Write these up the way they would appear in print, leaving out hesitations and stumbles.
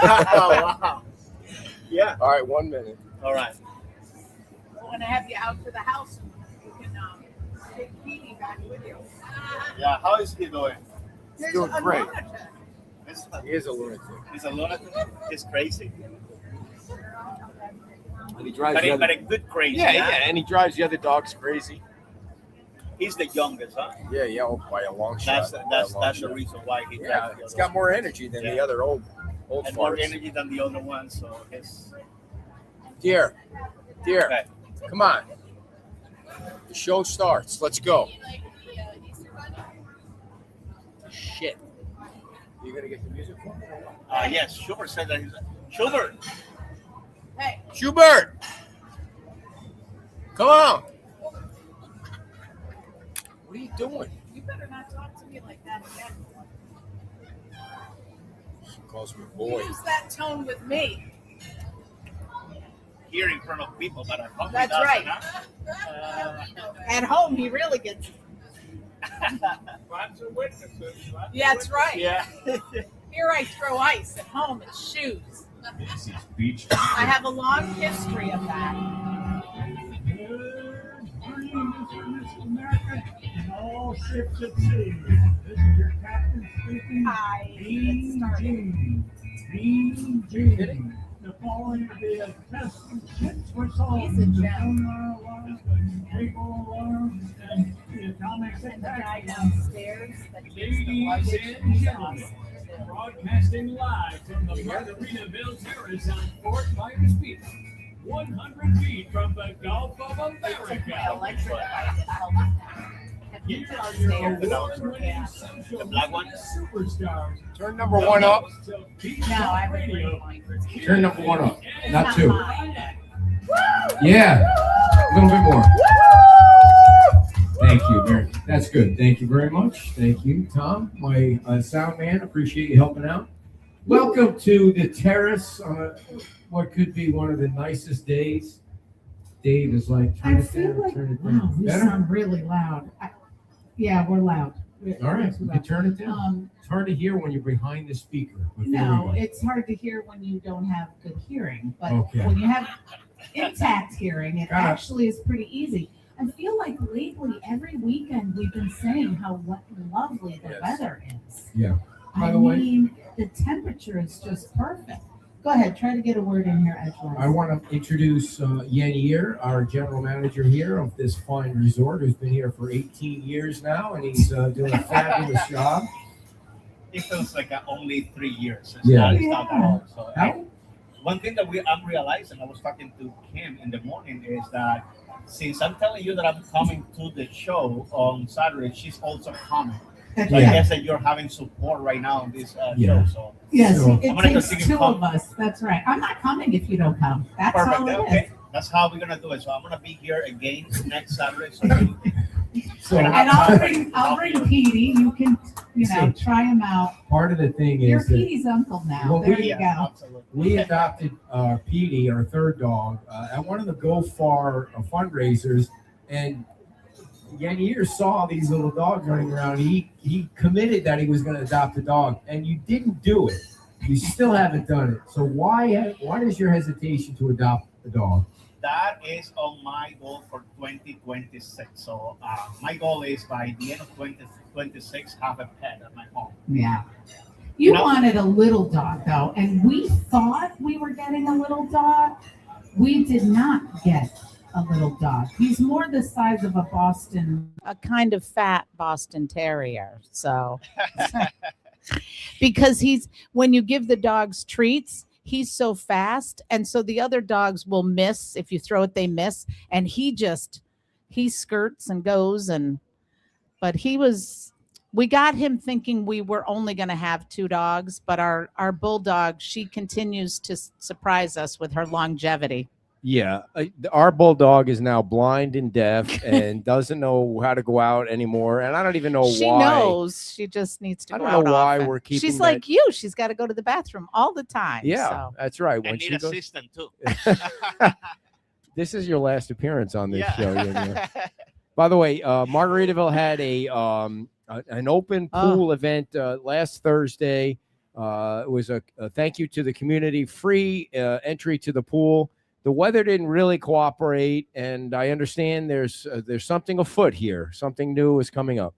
Oh, wow. Yeah. All right, 1 minute. All right. I want to have you out to the house and you can take Petey back with you. Yeah. How is he doing? He's doing a great. lunatic. He is a lunatic. He's a lunatic. He's crazy. And he drives But, the but other, a good crazy. yeah, and he drives the other dogs crazy. He's the youngest, huh? Yeah, by a long shot. That's the reason why he Yeah, drives the he's other got more energy than the other old and more farts. energy than the other one. So it's Dear, okay. come on. The show starts. Let's go. Shit. You gonna get the music for me? Yes, Schubert said that. Schubert. Hey, Schubert! Come on! What are you doing? you better not talk to me like that again. She calls me boy. Use that tone with me. Here in front of people, but at home That's he doesn't, right. huh? At home, he really gets it. Lots of witnesses. Yeah, that's right. Yeah. Here I throw ice. At home, it's shoes. This is Beach. I have a long history of that. America and all ships at sea. This is your captain speaking. Hi. Mean It started. Gene. Mean Gene. The following will be a test of ships for songs. He's a gem. Sonar alarms, the naval alarms, and the atomic And the guy attack. downstairs that keeps the Ladies luggage and is gentlemen, awesome. broadcasting live from the Margaritaville Terrace on Fort Myers Beach, 100 feet from the Gulf of My America. electric light helps. Here are your Downstairs. award-winning Yeah. social The black one? media superstars. Turn number one up. No, I would bring mine. Turn number one up, It's not two. mine. Yeah, a little bit more. Thank you. That's good. Thank you very much. Thank you, Tom, my sound man. Appreciate you helping out. Welcome to the terrace on what could be one of the nicest days. Dave is like, turn I it feel down, like, turn it wow, down. we Better? sound really loud. Yeah, we're loud. All right, we can turn it down. It's hard to hear when you're behind the speaker. but there we No, go. it's hard to hear when you don't have good hearing, but Okay. when you have intact hearing, it Got it. actually is pretty easy. I feel like lately, every weekend, we've been saying how lovely the Yes. weather is. Yeah. By I the way- mean, the temperature is just perfect. Go ahead, try to get a word in here, edgewise. I want to introduce Yen Yer, our general manager here of this fine resort, who's been here for 18 years now, and he's doing a fabulous job. It feels like only 3 years. It's Yeah. it's not at all. So How? one thing that I'm realizing, I was talking to Kim in the morning, is that since I'm telling you that I'm coming to the show on Saturday, she's also coming. So I Yeah. guess that you're having support right now on this Yeah. show. So Yes, So- it I'm gonna takes continue two of us. That's right. I'm not coming if you don't come. That's perfect. all it is. Okay, that's how we're gonna do it. So I'm gonna be here again next Saturday. So So And I'll bring Petey. You can, See. try him out. part of the thing You're is that Petey's uncle now. Well, There we- you go. absolutely. we adopted Petey, our third dog, at one of the Go Far fundraisers, and Yen Yer saw these little dogs running around. He committed that he was going to adopt a dog, and you didn't do it. You still haven't done it. So why is your hesitation to adopt a dog? That is on my goal for 2026. So my goal is by the end of 2026 have a pet at my home. Yeah. You You know- wanted a little dog though, and we thought we were getting a little dog. We did not get a little dog. He's more the size of a kind of fat Boston Terrier. So because when you give the dogs treats, he's so fast, and so the other dogs will miss. If you throw it, they miss, and he skirts and goes, but we got him thinking we were only going to have 2 dogs, but our bulldog, she continues to surprise us with her longevity. Yeah, our bulldog is now blind and deaf and doesn't know how to go out anymore. And I don't even know She why. knows. She just needs to I go don't know out why often. we're keeping She's that- like you. She's got to go to the bathroom all the time. Yeah, So. that's right. And When need she goes, assistant too. this is your last appearance on this Yeah. show. Yen Yer. By the way, Margaritaville had an open pool event last Thursday. It was a thank you to the community, free entry to the pool. The weather didn't really cooperate, and I understand there's something afoot here. Something new is coming up.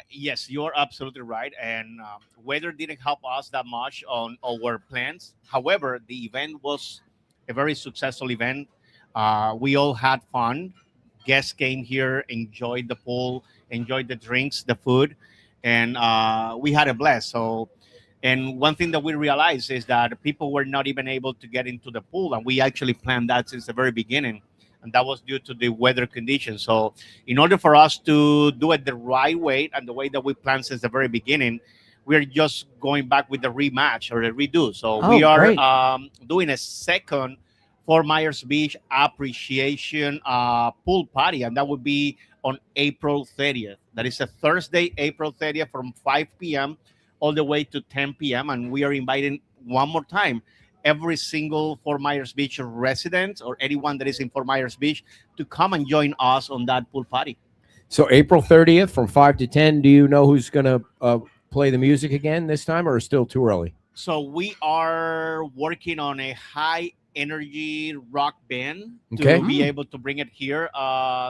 Yes, you're absolutely right. And weather didn't help us that much on our plans. However, the event was a very successful event. We all had fun. Guests came here, enjoyed the pool, enjoyed the drinks, the food, and we had a blast. So, and one thing that we realized is that people were not even able to get into the pool, and we actually planned that since the very beginning, and that was due to the weather conditions. So, in order for us to do it the right way and the way that we planned since the very beginning, we're just going back with the rematch or the redo. So Oh, we are great. doing a second Fort Myers Beach appreciation pool party, and that would be on April 30th. That is a Thursday, April 30th, from 5 p.m. all the way to 10 p.m. And we are inviting one more time every single Fort Myers Beach resident or anyone that is in Fort Myers Beach to come and join us on that pool party. So April 30th from 5 to 10. Do you know who's going to play the music again this time, or is it still too early? So we are working on a high energy rock band Okay. to be able to bring it here.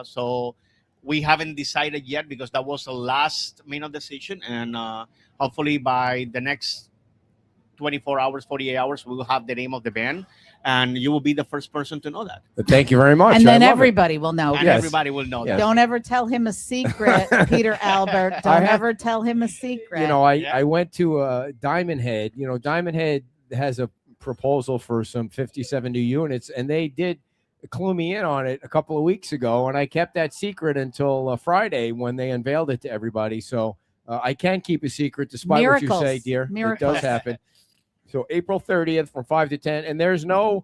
So we haven't decided yet because that was a last minute decision, and hopefully by the next 24 hours, 48 hours, we will have the name of the band, and you will be the first person to know that. Thank you very much. And then I love it. everybody will know. And Yes. everybody will know Yes. that. Don't ever tell him a secret, Peter Albert. Don't have- ever tell him a secret. You know, I Yeah. went to Diamond Head. You know, Diamond Head has a proposal for some 57 new units, and they did clue me in on it a couple of weeks ago, and I kept that secret until Friday when they unveiled it to everybody. So I can keep a secret despite Miracles. what you say, dear. Miracles. It does happen. So April 30th from 5 to 10, and there's no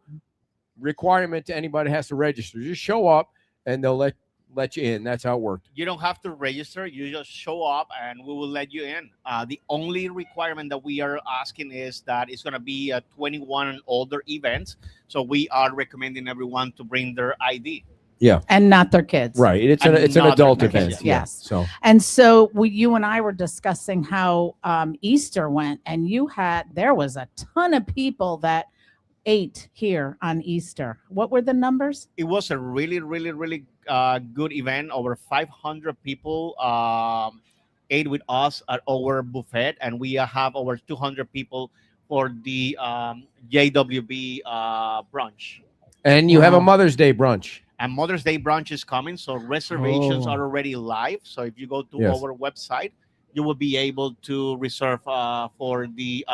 requirement to anybody has to register. Just show up, and they'll let you in. That's how it worked. You don't have to register. You just show up and we will let you in. The only requirement that we are asking is that it's going to be a 21 and older event. So we are recommending everyone to bring their ID. And not their kids. Right. It's an Another adult package, event. Yeah. yes. So And so you and I were discussing how Easter went, and there was a ton of people that ate here on Easter. What were the numbers? It was a really, really, really good event. Over 500 people ate with us at our buffet, and we have over 200 people for the JWB brunch. and you have a Wow. Mother's Day brunch. And Mother's Day brunch is coming, so reservations Oh. are already live. So if you go to Yes. our website, you will be able to reserve for the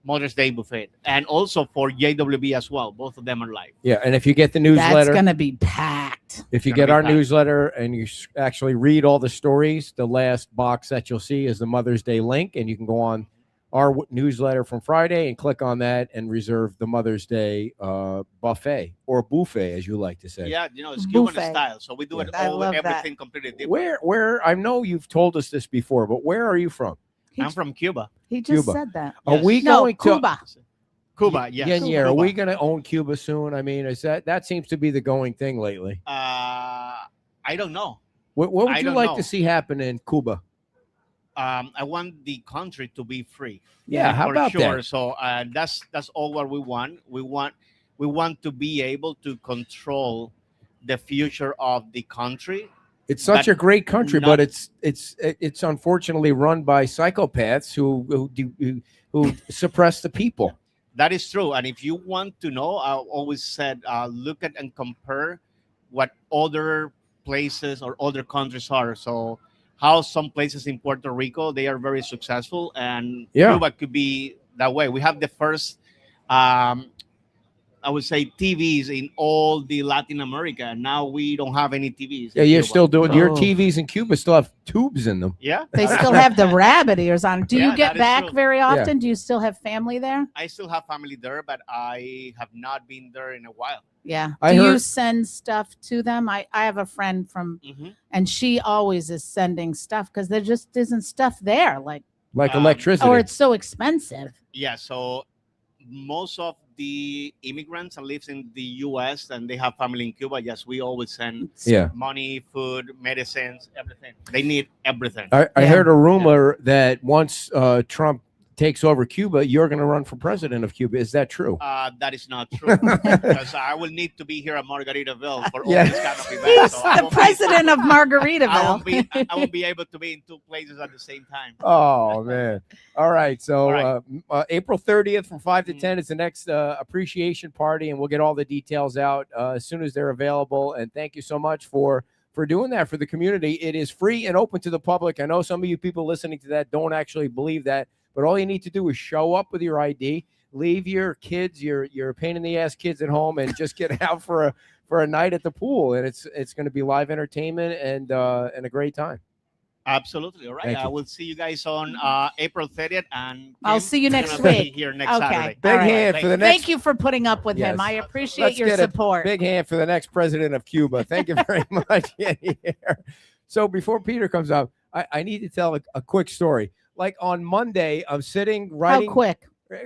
Mother's Day buffet, and also for JWB as well. Both of them are live. Yeah, and if you get the That's newsletter, going to be packed. if you gonna get be our packed. newsletter and you actually read all the stories, the last box that you'll see is the Mother's Day link, and you can go on our newsletter from Friday and click on that and reserve the Mother's Day buffet, or buffet, as you like to say. Yeah, you know, it's Cuban Buffet. style, so we do it I all, love that. everything completely different. Where I know you've told us this before, but where are you from? I'm from Cuba. He just Cuba. said that. Are Yes. we No, going to Cuba. Cuba, yes. Yeah, are Cuba. we going to own Cuba soon? I mean, is that seems to be the going thing lately? I don't know. What would I you don't like know. to see happen in Cuba? I want the country to be free. Yeah, how for about sure. that? So that's all what we want. We want to be able to control the future of the country. It's such But a great country, not- but it's unfortunately run by psychopaths who suppress the people. That is true. And if you want to know, I always said, look at and compare what other places or other countries are. So how some places in Puerto Rico, they are very successful, and Yeah. Cuba could be that way. We have the first, I would say, TVs in all the Latin America. And now we don't have any TVs. Yeah, in you're Cuba. still doing your Oh. TVs in Cuba still have tubes in them. Yeah. They still have the rabbit ears on. Do Yeah, you get that is back true. very often? Do you still have family there? I still have family there, but I have not been there in a while. Yeah. I Do you heard- send stuff to them? I have a friend from, Hmm. and she always is sending stuff because there just isn't stuff there. Like, Like Um, electricity. or it's so expensive. Yeah, so most of the immigrants that lives in the U.S. and they have family in Cuba, yes, we always send Yeah. money, food, medicines, everything. They need everything. I Yeah. heard a rumor that once Trump takes over Cuba, you're going to run for president of Cuba. Is that true? That is not true because I will need to be here at Margaritaville for all Yeah. this kind of events. He's So I the won't be- president of I Margaritaville. won't be able to be in two places at the same time. Oh man! All right, so All right. April 30th from 5 to Mhm. 10 is the next appreciation party, and we'll get all the details out as soon as they're available. And thank you so much for doing that for the community. It is free and open to the public. I know some of you people listening to that don't actually believe that, but all you need to do is show up with your ID, leave your kids, your pain in the ass kids at home, and just get out for a night at the pool. And it's going to be live entertainment and a great time. Absolutely. All right. Thank I you. will see you guys on April 30th. And I'll Kim see you is next gonna be week. Here next Okay. Saturday. Big All right. hand for the next. Thank you for putting up with him. Yes. I appreciate Let's your get a support. Big hand for the next president of Cuba. Thank you very much. Yeah. So before Peter comes up, I need to tell a quick story. Like on Monday, I'm sitting writing. How quick?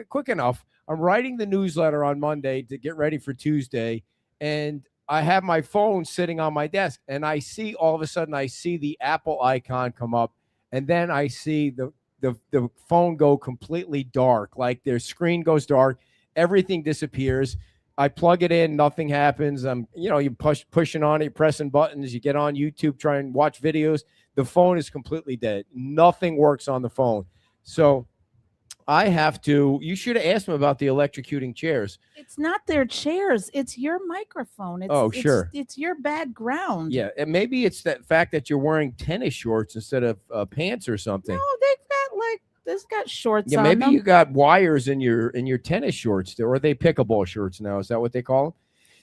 Quick enough. I'm writing the newsletter on Monday to get ready for Tuesday, and I have my phone sitting on my desk, and I see all of a sudden I see the Apple icon come up, and then I see the phone go completely dark, like their screen goes dark, everything disappears. I plug it in, nothing happens. You pushing on it, pressing buttons, you get on YouTube, try and watch videos. The phone is completely dead. Nothing works on the phone. So I have to, you should have asked them about the electrocuting chairs. It's not their chairs. It's your microphone. Sure. It's your bad ground. Yeah. And maybe it's that fact that you're wearing tennis shorts instead of pants or something. No, they've got shorts Yeah, on maybe them. you got wires in your tennis shorts, or are they pickleball shorts now? Is that what they call them?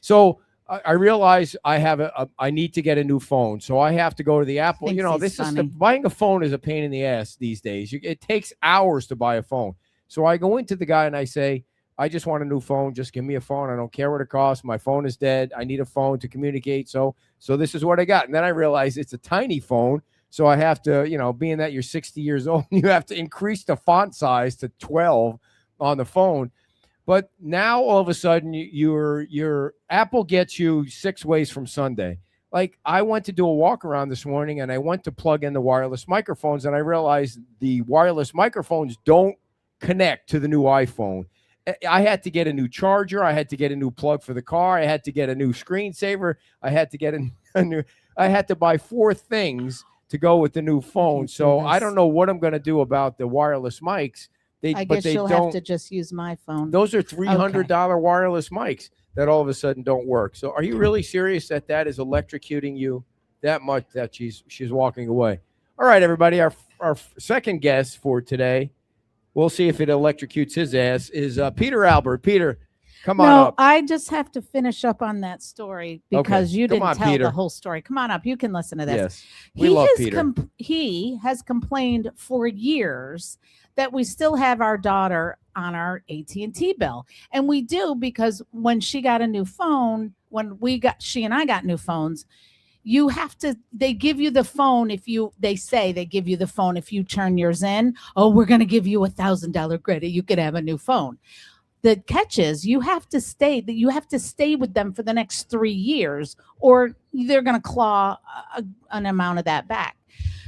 So I realize I need to get a new phone, so I have to go to the Apple. Thinks You know, he's this funny. buying a phone is a pain in the ass these days. It takes hours to buy a phone. So I go into the guy and I say, I just want a new phone. Just give me a phone. I don't care what it costs. My phone is dead. I need a phone to communicate. So this is what I got. And then I realized it's a tiny phone. So I have to, being that you're 60 years old, you have to increase the font size to 12 on the phone. But now all of a sudden your Apple gets you 6 ways from Sunday. Like I went to do a walk around this morning and I went to plug in the wireless microphones and I realized the wireless microphones don't connect to the new iPhone. I had to get a new charger. I had to get a new plug for the car. I had to get a new screensaver. I had to get I had to buy 4 things to go with the new phone. So I don't know what I'm going to do about the wireless mics. I guess you'll have to just use my phone. Those are $300 wireless mics that all of a sudden don't work. So are you really serious that is electrocuting you that much that she's walking away? All right, everybody. Our second guest for today, we'll see if it electrocutes his ass, is Peter Albert. Peter, come on up. I just have to finish up on that story because Okay. you Come didn't on, tell Peter. the whole story. Come on up. You can listen to this. Yes, we love Peter. He has complained for years that we still have our daughter on our AT&T bill. And we do because when she got a new phone, she and I got new phones, they give you the phone if you turn yours in. Oh, we're going to give you $1,000 credit. You could have a new phone. The catch is you have to stay with them for the next 3 years or they're going to claw an amount of that back.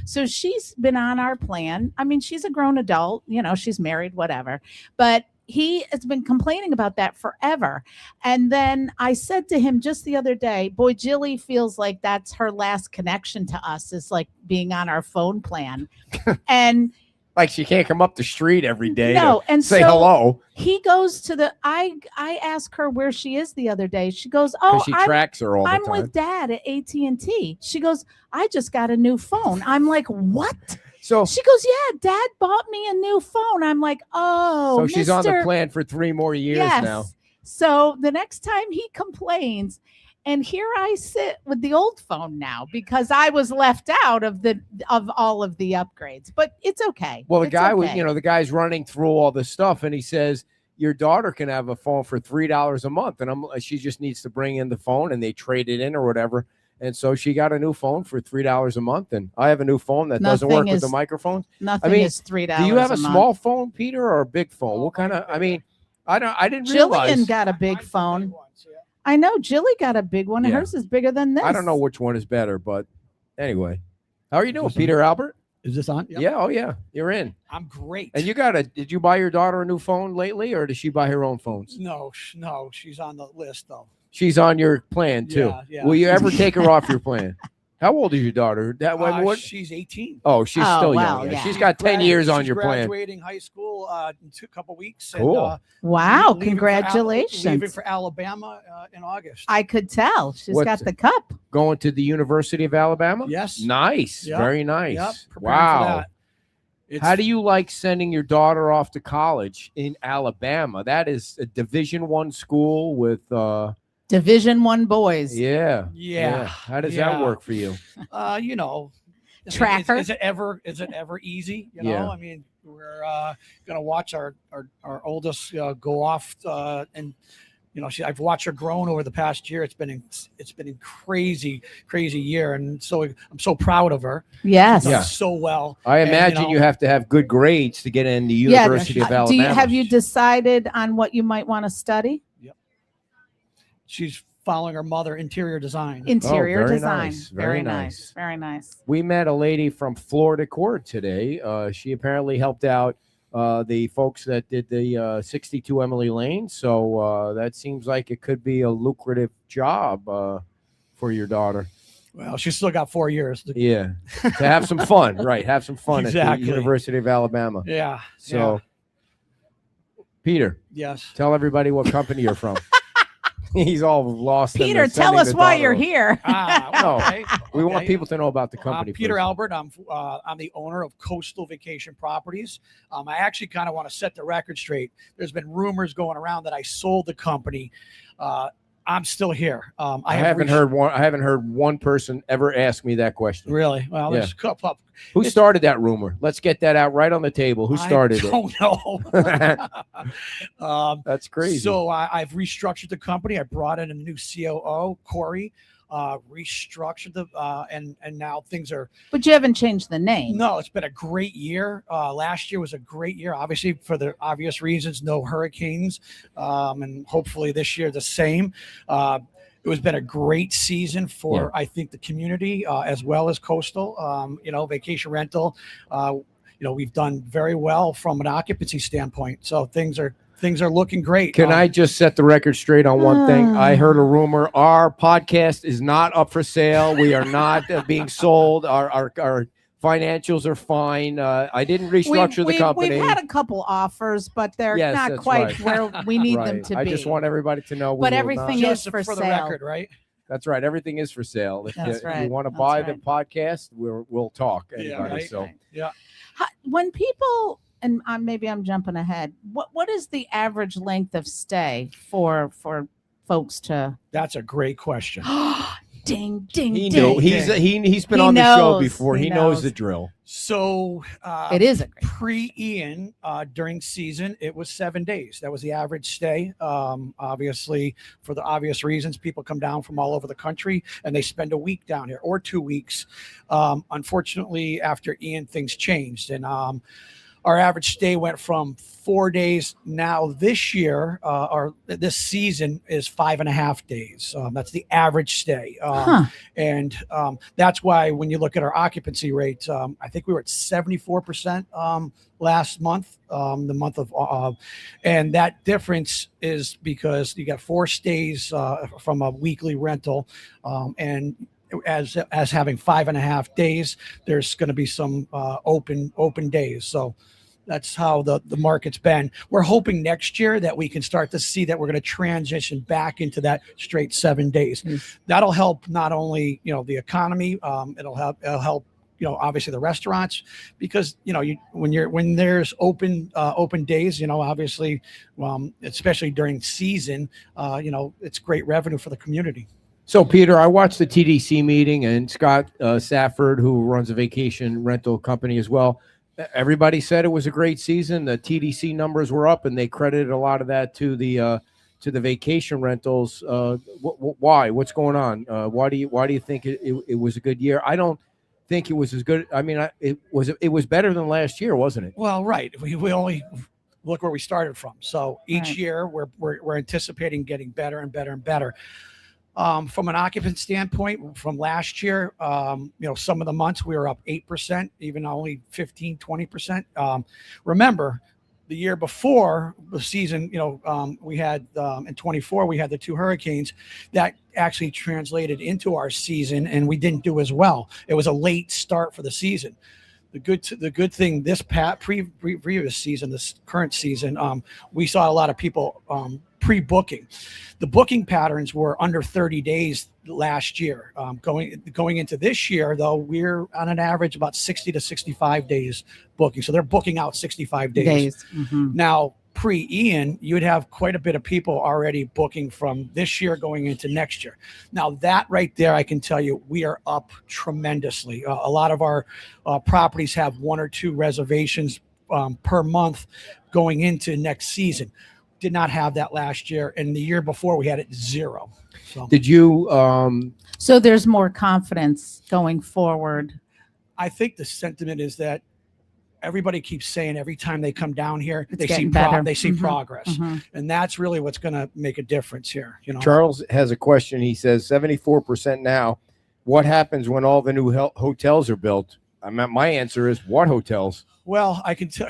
So she's been on our plan. I mean, she's a grown adult, she's married, whatever, but he has been complaining about that forever. And then I said to him just the other day, boy, Jilly feels like that's her last connection to us, is like being on our phone plan. And like she can't come up the street every day and say so hello. He goes to I asked her where she is the other day. She goes, oh, she tracks her all the I'm time. with Dad at AT&T. She goes, I just got a new phone. I'm like, what? So she goes, yeah, Dad bought me a new phone. I'm like, oh, so she's on the plan for 3 more years now. So the next time he complains, and here I sit with the old phone now because I was left out of all of the upgrades. But it's okay. Well, the It's guy okay. was, the guy's running through all this stuff, and he says your daughter can have a phone for $3 a month, and she just needs to bring in the phone, and they trade it in or whatever. And so she got a new phone for $3 a month, and I have a new phone that doesn't work with the microphone. Nothing is $3. Do you have a month. small phone, Peter, or a big phone? What kind of? I mean, I didn't realize. Jillian got a big phone. I know Jilly got a big one. Yeah. Hers is bigger than this. I don't know which one is better, but anyway, how are you doing, Peter Albert? Is this on? Yep. Yeah. Oh yeah. You're in. I'm great. And did you buy your daughter a new phone lately, or does she buy her own phones? No, she's on the list though. She's on your plan too. Yeah. Will you ever take her off your plan? How old is your daughter? She's 18. Oh, she's still wow, young. yeah. She's got 10 years on She's your plan. graduating high school in a couple weeks. Cool. And, Wow, leaving congratulations. leaving for Alabama in August. I could tell. She's got the cup. Going to the University of Alabama? Yes. Nice. Yep. Very nice. Yep. Preparing for Wow. that. How do you like sending your daughter off to college in Alabama? That is a Division I school with Division I boys. Yeah. Yeah. How does that work for you? You know, I mean, Tracker. Is it ever easy? You know, Yeah. I mean, we're gonna watch our oldest go off, and you know, I've watched her grown over the past year. It's been a crazy year, and so I'm so proud of her. Yes. She's done Yeah. so well. I And, imagine you have to have good grades to get in the University of Alabama. Have you decided on what you might want to study? She's following her mother, interior design. Interior very design. nice, very nice. Very nice. We met a lady from Florida Court today. She apparently helped out the folks that did the 62 Emily Lane. So that seems like it could be a lucrative job for your daughter. Well, she's still got 4 years. Yeah, to have some fun, right? Have some fun at Exactly. the University of Alabama. Yeah. So, Peter, Yes. tell everybody what company you're from. He's all lost. in Peter, the tell sending us the why daughter you're off. here. No, Okay. We want Okay. people to know about the company. I'm Peter first. Albert. I'm the owner of Coastal Vacation Properties. I actually kind of want to set the record straight. There's been rumors going around that I sold the company. I'm still here. I haven't heard one person ever ask me that question. Really? Well, there's a couple. Who started that rumor? Let's get that out right on the table. Who started I don't know. it? That's crazy. So I've restructured the company. I brought in a new COO, Corey. Restructured and now things are. But you haven't changed the name. No, it's been a great year. Last year was a great year, obviously for the obvious reasons, no hurricanes, and hopefully this year the same. It has been a great season for I think the community as well as Coastal. Vacation rental. We've done very well from an occupancy standpoint. So things are looking great. Can I just set the record straight on one thing? I heard a rumor. Our podcast is not up for sale. We are not being sold. Our financials are fine. I didn't restructure the company. We've had a couple offers, but they're Yes, not that's quite right. where we need them Right. to be. I just want everybody to know. But everything is just for the sale. record, right? That's right. Everything is for sale. If That's you right. want to That's buy right. the podcast, we'll talk. Anybody. right. So Yeah. When people, and maybe I'm jumping ahead, what is the average length of stay for folks to? That's a great question. Ding, ding, he ding. knew. He's been He on the show knows. before. He He knows knows. the drill. So It is a great. pre-Ian during season, it was 7 days. That was the average stay. Obviously, for the obvious reasons, people come down from all over the country and they spend a week down here or 2 weeks. Unfortunately, after Ian, things changed, and our average stay went from 4 days. Now this year, or this season, is 5.5 days. That's the average stay, and that's why when you look at our occupancy rate, I think we were at 74% last month, the month of, and that difference is because you got 4 stays from a weekly rental, and as having 5.5 days, there's going to be some open days. So that's how the market's been. We're hoping next year that we can start to see that we're going to transition back into that straight 7 days. That'll help not only the economy, it'll help obviously the restaurants, because when there's open days, obviously, especially during season, it's great revenue for the community. So, Peter, I watched the TDC meeting, and Scott Safford, who runs a vacation rental company as well, everybody said it was a great season. The TDC numbers were up, and they credited a lot of that to the vacation rentals. Why? What's going on? Why do you think it was a good year? I don't think it was as good. I mean, it was better than last year, wasn't it? Well, right. We only look where we started from. So each Right. year we're anticipating getting better and better and better. From an occupant standpoint, from last year, some of the months we were up 8%, even only 15, 20%. Remember, the year before the season, we had in 24, we had the 2 hurricanes that actually translated into our season, and we didn't do as well. It was a late start for the season. The good thing this previous season, this current season, we saw a lot of people pre-booking. The booking patterns were under 30 days last year. Going into this year, though, we're on an average about 60 to 65 days booking. So they're booking out 65 days. Mhm. Now, pre-Ian, you would have quite a bit of people already booking from this year going into next year. Now, that right there, I can tell you, we are up tremendously. A lot of our properties have 1 or 2 reservations per month going into next season. Did not have that last year, and the year before we had it 0. So Did you? So there's more confidence going forward. I think the sentiment is that everybody keeps saying every time they come down here, It's they see getting better. they see Mhm. progress, Mhm. and that's really what's going to make a difference here. Charles has a question. He says 74% now. What happens when all the new hotels are built? My answer is what hotels? Well, I can tell.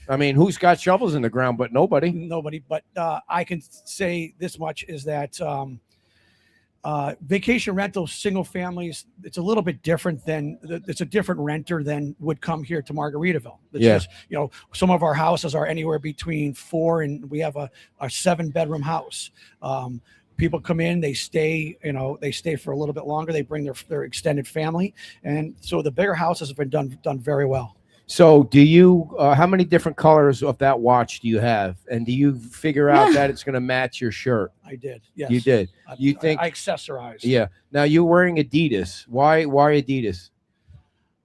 I mean, who's got shovels in the ground but nobody? Nobody, but I can say this much is that vacation rental single families, it's a little bit different than it's a different renter than would come here to Margaritaville. It's Yeah. just, some of our houses are anywhere between 4 and we have a 7-bedroom house. People come in, they stay for a little bit longer. They bring their extended family. And so the bigger houses have been done very well. So do you, how many different colors of that watch do you have? And do you figure out that it's going to match your shirt? I did. Yes. You did. You think? I accessorized. Yeah. Now you're wearing Adidas. Why Adidas?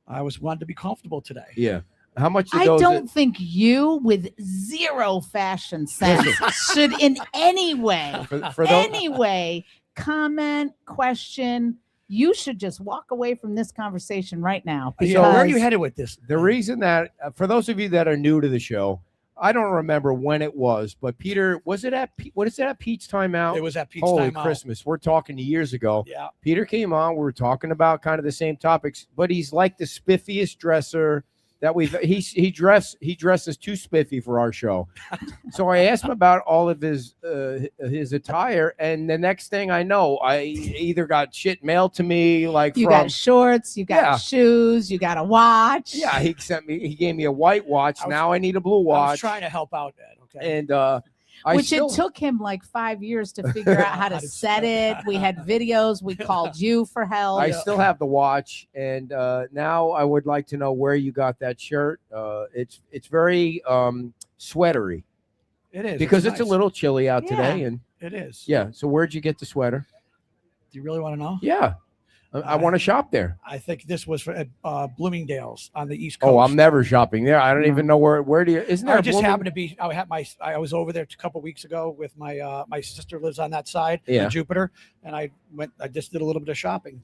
I wanted to be comfortable today. Yeah. How much did I those? don't think you, with 0 fashion sense, should in any way, for those, comment, question. You should just walk away from this conversation right now. Yeah, where are you because- headed with this? the reason that for those of you that are new to the show, I don't remember when it was, but Peter, was it at what is it at Pete's Timeout? It was at Pete's Holy Timeout. Christmas. We're talking years ago. Yeah. Peter came on. We were talking about kind of the same topics, but he's like the spiffiest dresser that he dresses too spiffy for our show. So I asked him about all of his attire, and the next thing I know, I either got shit mailed to me, like You from got shorts, you got Yeah. shoes, you got a watch. yeah, he gave me a white watch. Now I need a blue I was watch, trying to help out, Ed. Okay. and it took him like 5 years to figure out how to set it. We had videos. We called you for help. I still have the watch, and now I would like to know where you got that shirt. It's very sweatery It is because it's a nice. little chilly out Yeah. today, and It is. yeah. So where'd you get the sweater? Do you really want to know? Yeah, I want to shop there. I think this was for Bloomingdale's on the East Coast. Oh, I'm never shopping there. I don't even know where do you? Isn't there? I a just Blooming- happened to be. I was over there a couple weeks ago with my sister lives on that side, Yeah. in Jupiter, and I just did a little bit of shopping.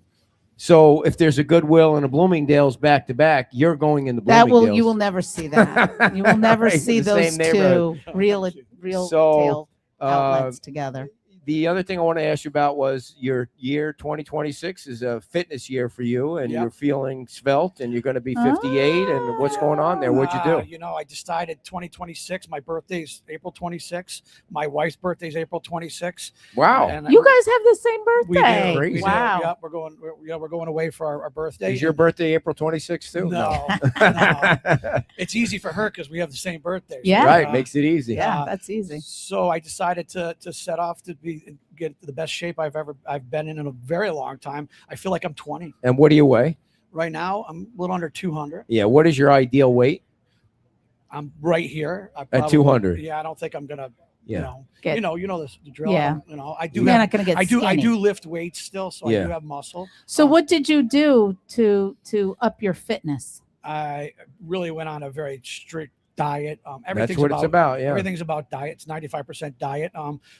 So if there's a Goodwill and a Bloomingdale's back to back, you're going in the that Bloomingdale's. you will never see that. You will never Right, see the same those neighborhood. two real So, tail outlets together. The other thing I want to ask you about was your year 2026 is a fitness year for you, and Yep. you're feeling svelte, and you're going to be 58. And what's going on there? What'd you do? I decided 2026. My birthday's April 26th. My wife's birthday's April 26th. Wow. And You guys have the same we do. birthday. Crazy. We do. Wow. Yep, we're going away for our birthday. Is your birthday April 26th too? No, it's easy for her because we have the same birthday. Yeah. Right, makes it easy. Yeah, that's easy. So I decided to set off to get the best shape I've been in a very long time. I feel like I'm 20 And what do you weigh? right now. I'm a little under 200. Yeah. What is your ideal weight? I'm right here At 200. Yeah, I don't think I'm gonna. Yeah. Get- You know the drill. Yeah. I do. You're Have, not going to get I do. I skinny. do lift weights still, so Yeah. I do have muscle. So what did you do to up your fitness? I really went on a very strict diet. That's Everything's what it's about. Yeah. Everything's about diet. It's 95% diet.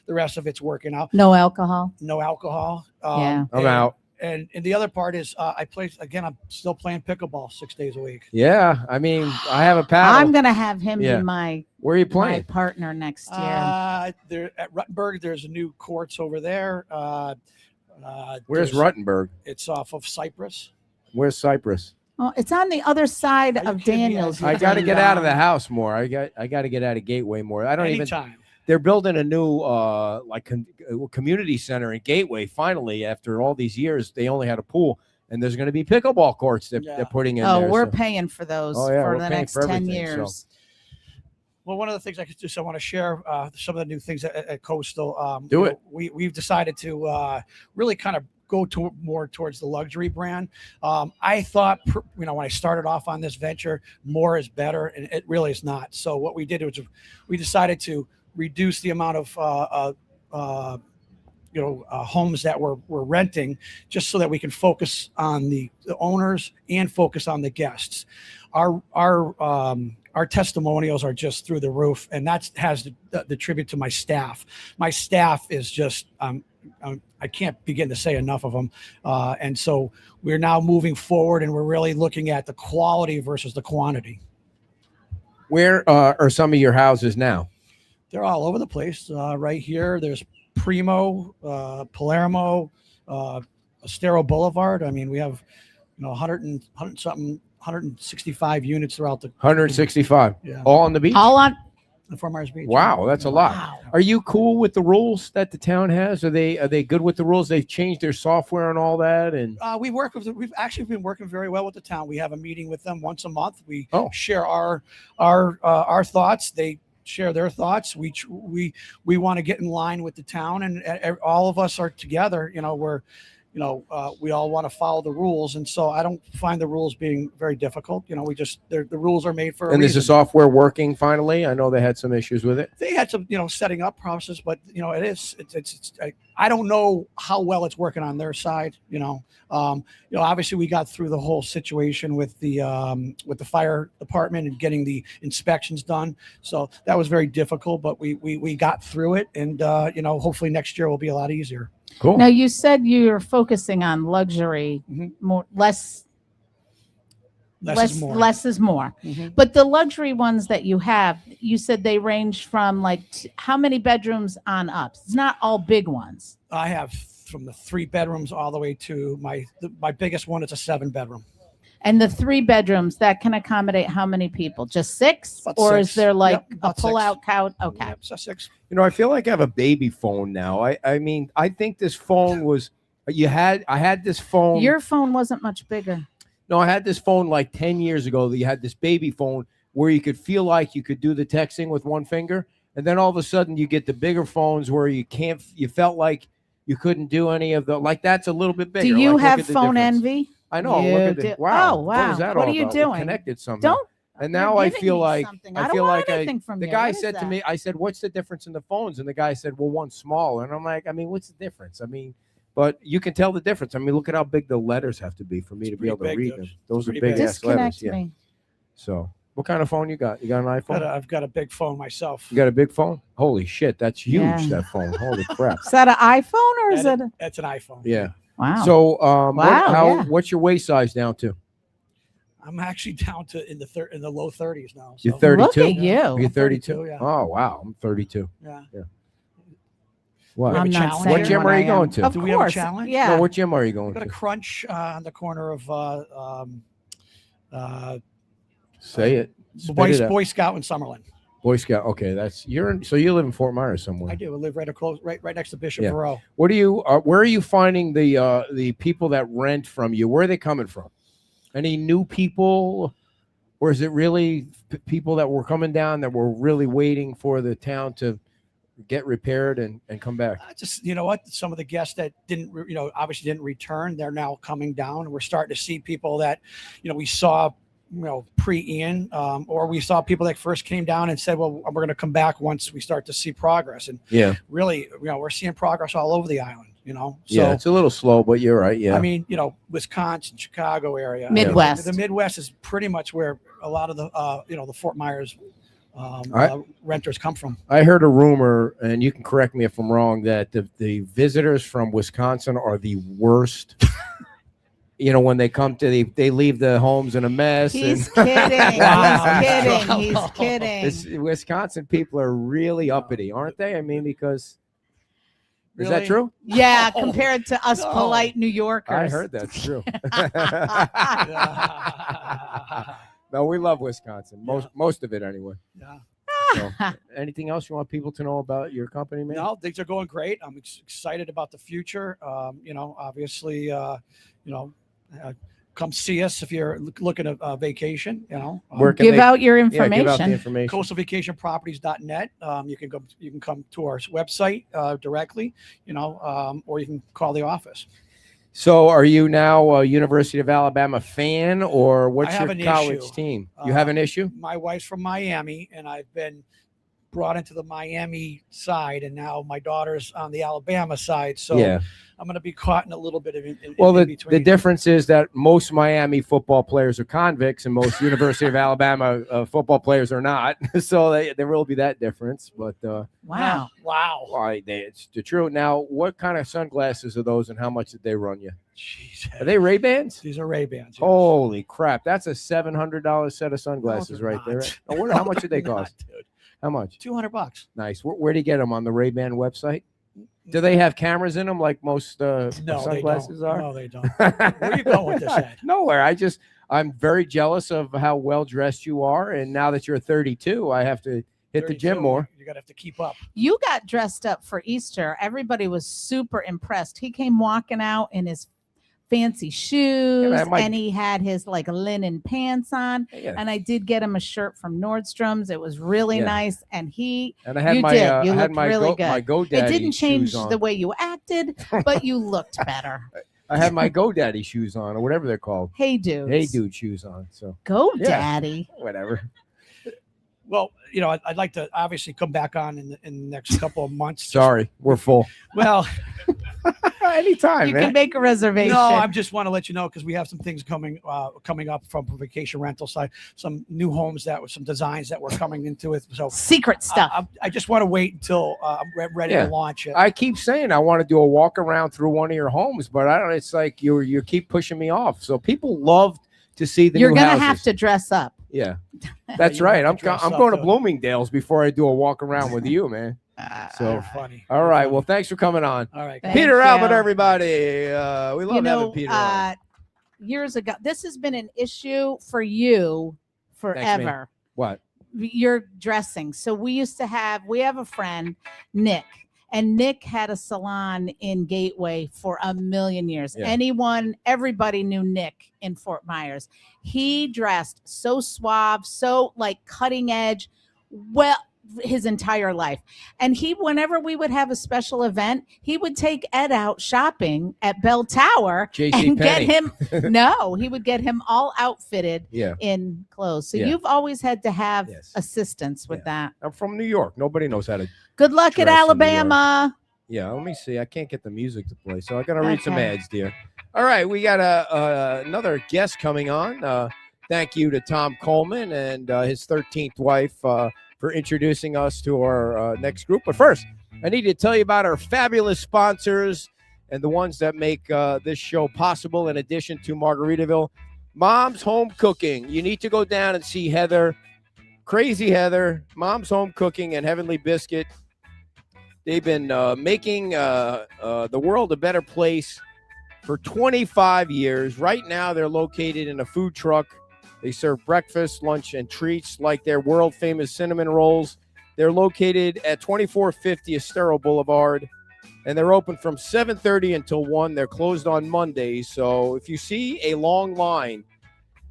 The rest of it's working out. No alcohol? No alcohol. Yeah. I'm out. And the other part is I play again. I'm still playing pickleball 6 days a week. Yeah. I mean, I have a paddle. I'm going to have him Yeah. be my Where are you my playing? partner next year. There at Ruttenberg, there's a new courts over there. Where's there's- Ruttenberg? It's off of Cypress. Where's Cypress? Oh, it's on the other side Are you of kidding me? Daniels. I You're got to going get out of the down. house more. I got to get out of Gateway more. I don't even. Anytime. They're building a new community center in Gateway. Finally, after all these years, they only had a pool, and there's going to be pickleball courts that Yeah. they're putting in Oh, there. we're so- paying for those Oh, yeah, for we're the paying next for 10 everything, so. years. Well, one of the things I want to share some of the new things at Coastal. Do you it. know, we've decided to really kind of go more towards the luxury brand. I thought, when I started off on this venture, more is better, and it really is not. So what we did was we decided to reduce the amount of homes that we're renting, just so that we can focus on the owners and focus on the guests. Our testimonials are just through the roof, and that has the tribute to my staff. My staff is just I can't begin to say enough of them, and so we're now moving forward, and we're really looking at the quality versus the quantity. Where are some of your houses now? They're all over the place. Right here, there's Primo, Palermo, Estero Boulevard. I mean, we have 165 units throughout the 165. Yeah. All on the beach? All on. Fort Myers Beach. Wow, that's a lot. Wow. Are you cool with the rules that the town has? Are they good with the rules? They've changed their software and all that, and We've actually been working very well with the town. We have a meeting with them once a month. We Oh. share our thoughts. They share their thoughts. We want to get in line with the town, and all of us are together. We all want to follow the rules, and so I don't find the rules being very difficult. The rules are made for a and is the reason. software working finally? I know they had some issues with it. They had some setting up process, but I don't know how well it's working on their side. Obviously we got through the whole situation with the fire department and getting the inspections done, so that was very difficult, but we got through it, and hopefully next year will be a lot easier. Cool. Now, you said you're focusing on luxury, Mhm. more less Less is more. less is more. Mhm. But the luxury ones that you have, you said they range from how many bedrooms on up? It's not all big ones. I have from the 3 bedrooms all the way to my biggest one. It's a 7-bedroom. And the 3 bedrooms that can accommodate how many people? Just 6? About Or 6. is there like Yep, a about 6. pull-out couch? Okay. Yep, so 6. I feel like I have a baby phone now. I mean, I think this phone was I had this phone. Your phone wasn't much bigger. No, I had this phone like 10 years ago that you had this baby phone where you could feel like you could do the texting with one finger. And then all of a sudden you get the bigger phones where you felt like you couldn't do any of that's a little bit bigger. Do you Like, look have at the phone difference. envy? I know. You Look at do- this. Wow. Oh, What wow. was that What all are you about? We're doing? connected somehow. Don't. And You're now I giving feel me like something. I don't feel want like anything from the you. guy What is said to that? me, I said, "What's the difference in the phones?" And the guy said, "Well, one's smaller." And I'm like, I mean, what's the difference? I mean, but you can tell the difference. I mean, look at how big the letters have to be for me It's to be able to pretty read big, them. dude. Those are Pretty big big. ass letters. Disconnect Yeah. me. So, what kind of phone you got? You got an iPhone? I've got a big phone myself. You got a big phone? Holy shit, that's huge. Yeah. That phone. Holy crap. Is that an iPhone or is it? That's an iPhone. Yeah. Wow. So, Wow, yeah. what's your waist size down to? I'm actually down to in the low 30s now. You're So, 32. Look at you. You're 32. 32, yeah. Oh wow, I'm 32. yeah. What? We have I'm a not challenge saying What gym what are I you going am. to? Of Do we have a course. challenge? Yeah. No, what gym are you going We've got to? a crunch on the corner of Say it. Spit it out. Boy Scout in Summerlin. Boy Scout. Okay, so you live in Fort Myers somewhere. I do. I live right next to Bishop Yeah. Moreau. What do you? Where are you finding the people that rent from you? Where are they coming from? Any new people, or is it really people that were coming down that were really waiting for the town to get repaired and come back? Just what, some of the guests that obviously didn't return, they're now coming down. We're starting to see people that we saw pre-Ian, or we saw people that first came down and said, well, we're going to come back once we start to see progress. And Yeah, really, we're seeing progress all over the island. So yeah, it's a little slow, but you're right. Yeah, I mean, Wisconsin, Chicago area, Midwest. The Midwest is pretty much where a lot of the the Fort Myers renters come from. I heard a rumor, and you can correct me if I'm wrong, that the visitors from Wisconsin are the worst. When they come to they leave the homes in a mess. He's and kidding. Wow. He's kidding. Wisconsin people are really uppity, aren't they? I mean, because Is that Really? true? Yeah, No. compared to us No. polite New Yorkers. I heard that's true. No, we love Wisconsin. Most of it anyway. Yeah. So, anything else you want people to know about your company, man? No, things are going great. I'm excited about the future. Obviously, come see us if you're looking at vacation. Where can Give they- out your Yeah, give out the information. information. coastalvacationproperties.net. You can come to our website directly, or you can call the office. So, are you now a University of Alabama fan, or what's I have your an college issue. team? You have an issue? My wife's from Miami, and I've been brought into the Miami side, and now my daughter's on the Alabama side. So Yeah. I'm going to be caught in a little bit of in Well, the between. difference is that most Miami football players are convicts, and most University of Alabama football players are not. So there will be that difference. But Wow. Wow. it's the truth. Now, what kind of sunglasses are those, and how much did they run you? Jeez. Are they Ray-Bans? These are Ray-Bans. Yes. Holy crap! That's a $700 set of sunglasses they're right there. not. I wonder how much did they They're not, cost? dude. How much? $200. Nice. Where do you get them? On the Ray-Ban website? Do they have cameras in them like most No, sunglasses they don't. are? No, they don't. Where are you going with this, Ed? Nowhere. I'm very jealous of how well dressed you are, and now that you're 32, I have to hit the 32, gym more. You're going to have to keep up. You got dressed up for Easter. Everybody was super impressed. He came walking out in his fancy shoes, man, my- and he had his like linen pants on. Yeah. And I did get him a shirt from Nordstrom's. It was really Yeah. nice. And he, And I had you my did. I You had looked my really go, good. my GoDaddy it didn't change shoes on. the way you acted, but you looked better. I had my GoDaddy shoes on, or whatever they're called. Hey, dude. Hey, dude, shoes on. So Go, Yeah. daddy. whatever. Well, I'd like to obviously come back on in the next couple of months. Sorry, we're full. Well, Anytime, You man. can make a reservation. no, I just want to let you know because we have some things coming up from the vacation rental side, some new homes some designs that we're coming into it. So Secret stuff. I just want to wait until I'm ready Yeah. to launch it. I keep saying I want to do a walk around through one of your homes, but I don't. It's like you keep pushing me off. So people love to see the You're new gonna houses. have to dress up. Yeah, that's You right. have I'm to dress I'm up, going to though. Bloomingdale's before I do a walk around with you, man. So You're funny. all You're right. funny. Well, thanks for coming on, All right. Thank Peter Albert. you. Everybody, we love having Peter on. Years ago, this has been an issue for you forever. What? Your dressing. So we have a friend, Nick, and Nick had a salon in Gateway for a million years. Yeah. Everybody knew Nick in Fort Myers. He dressed so suave, so like cutting edge, well, his entire life. And whenever we would have a special event, he would take Ed out shopping at Bell Tower J.C. and get Penney. him. No, he would get him all outfitted Yeah, in clothes. So Yeah. you've always had to have Yes. assistance with that. I'm from New York. Nobody knows how to. Good luck at Dress in New York. Alabama. Yeah, let me see. I can't get the music to play, so I gotta read some Okay. ads, dear. All right, we got another guest coming on. Thank you to Tom Coleman and his 13th wife for introducing us to our next group. But first, I need to tell you about our fabulous sponsors and the ones that make this show possible. In addition to Margaritaville, Mom's Home Cooking. You need to go down and see Heather, Crazy Heather, Mom's Home Cooking, and Heavenly Biscuit. They've been making the world a better place for 25 years. Right now, they're located in a food truck. They serve breakfast, lunch, and treats like their world-famous cinnamon rolls. They're located at 2450 Estero Boulevard, and they're open from 7:30 until 1. They're closed on Mondays, so if you see a long line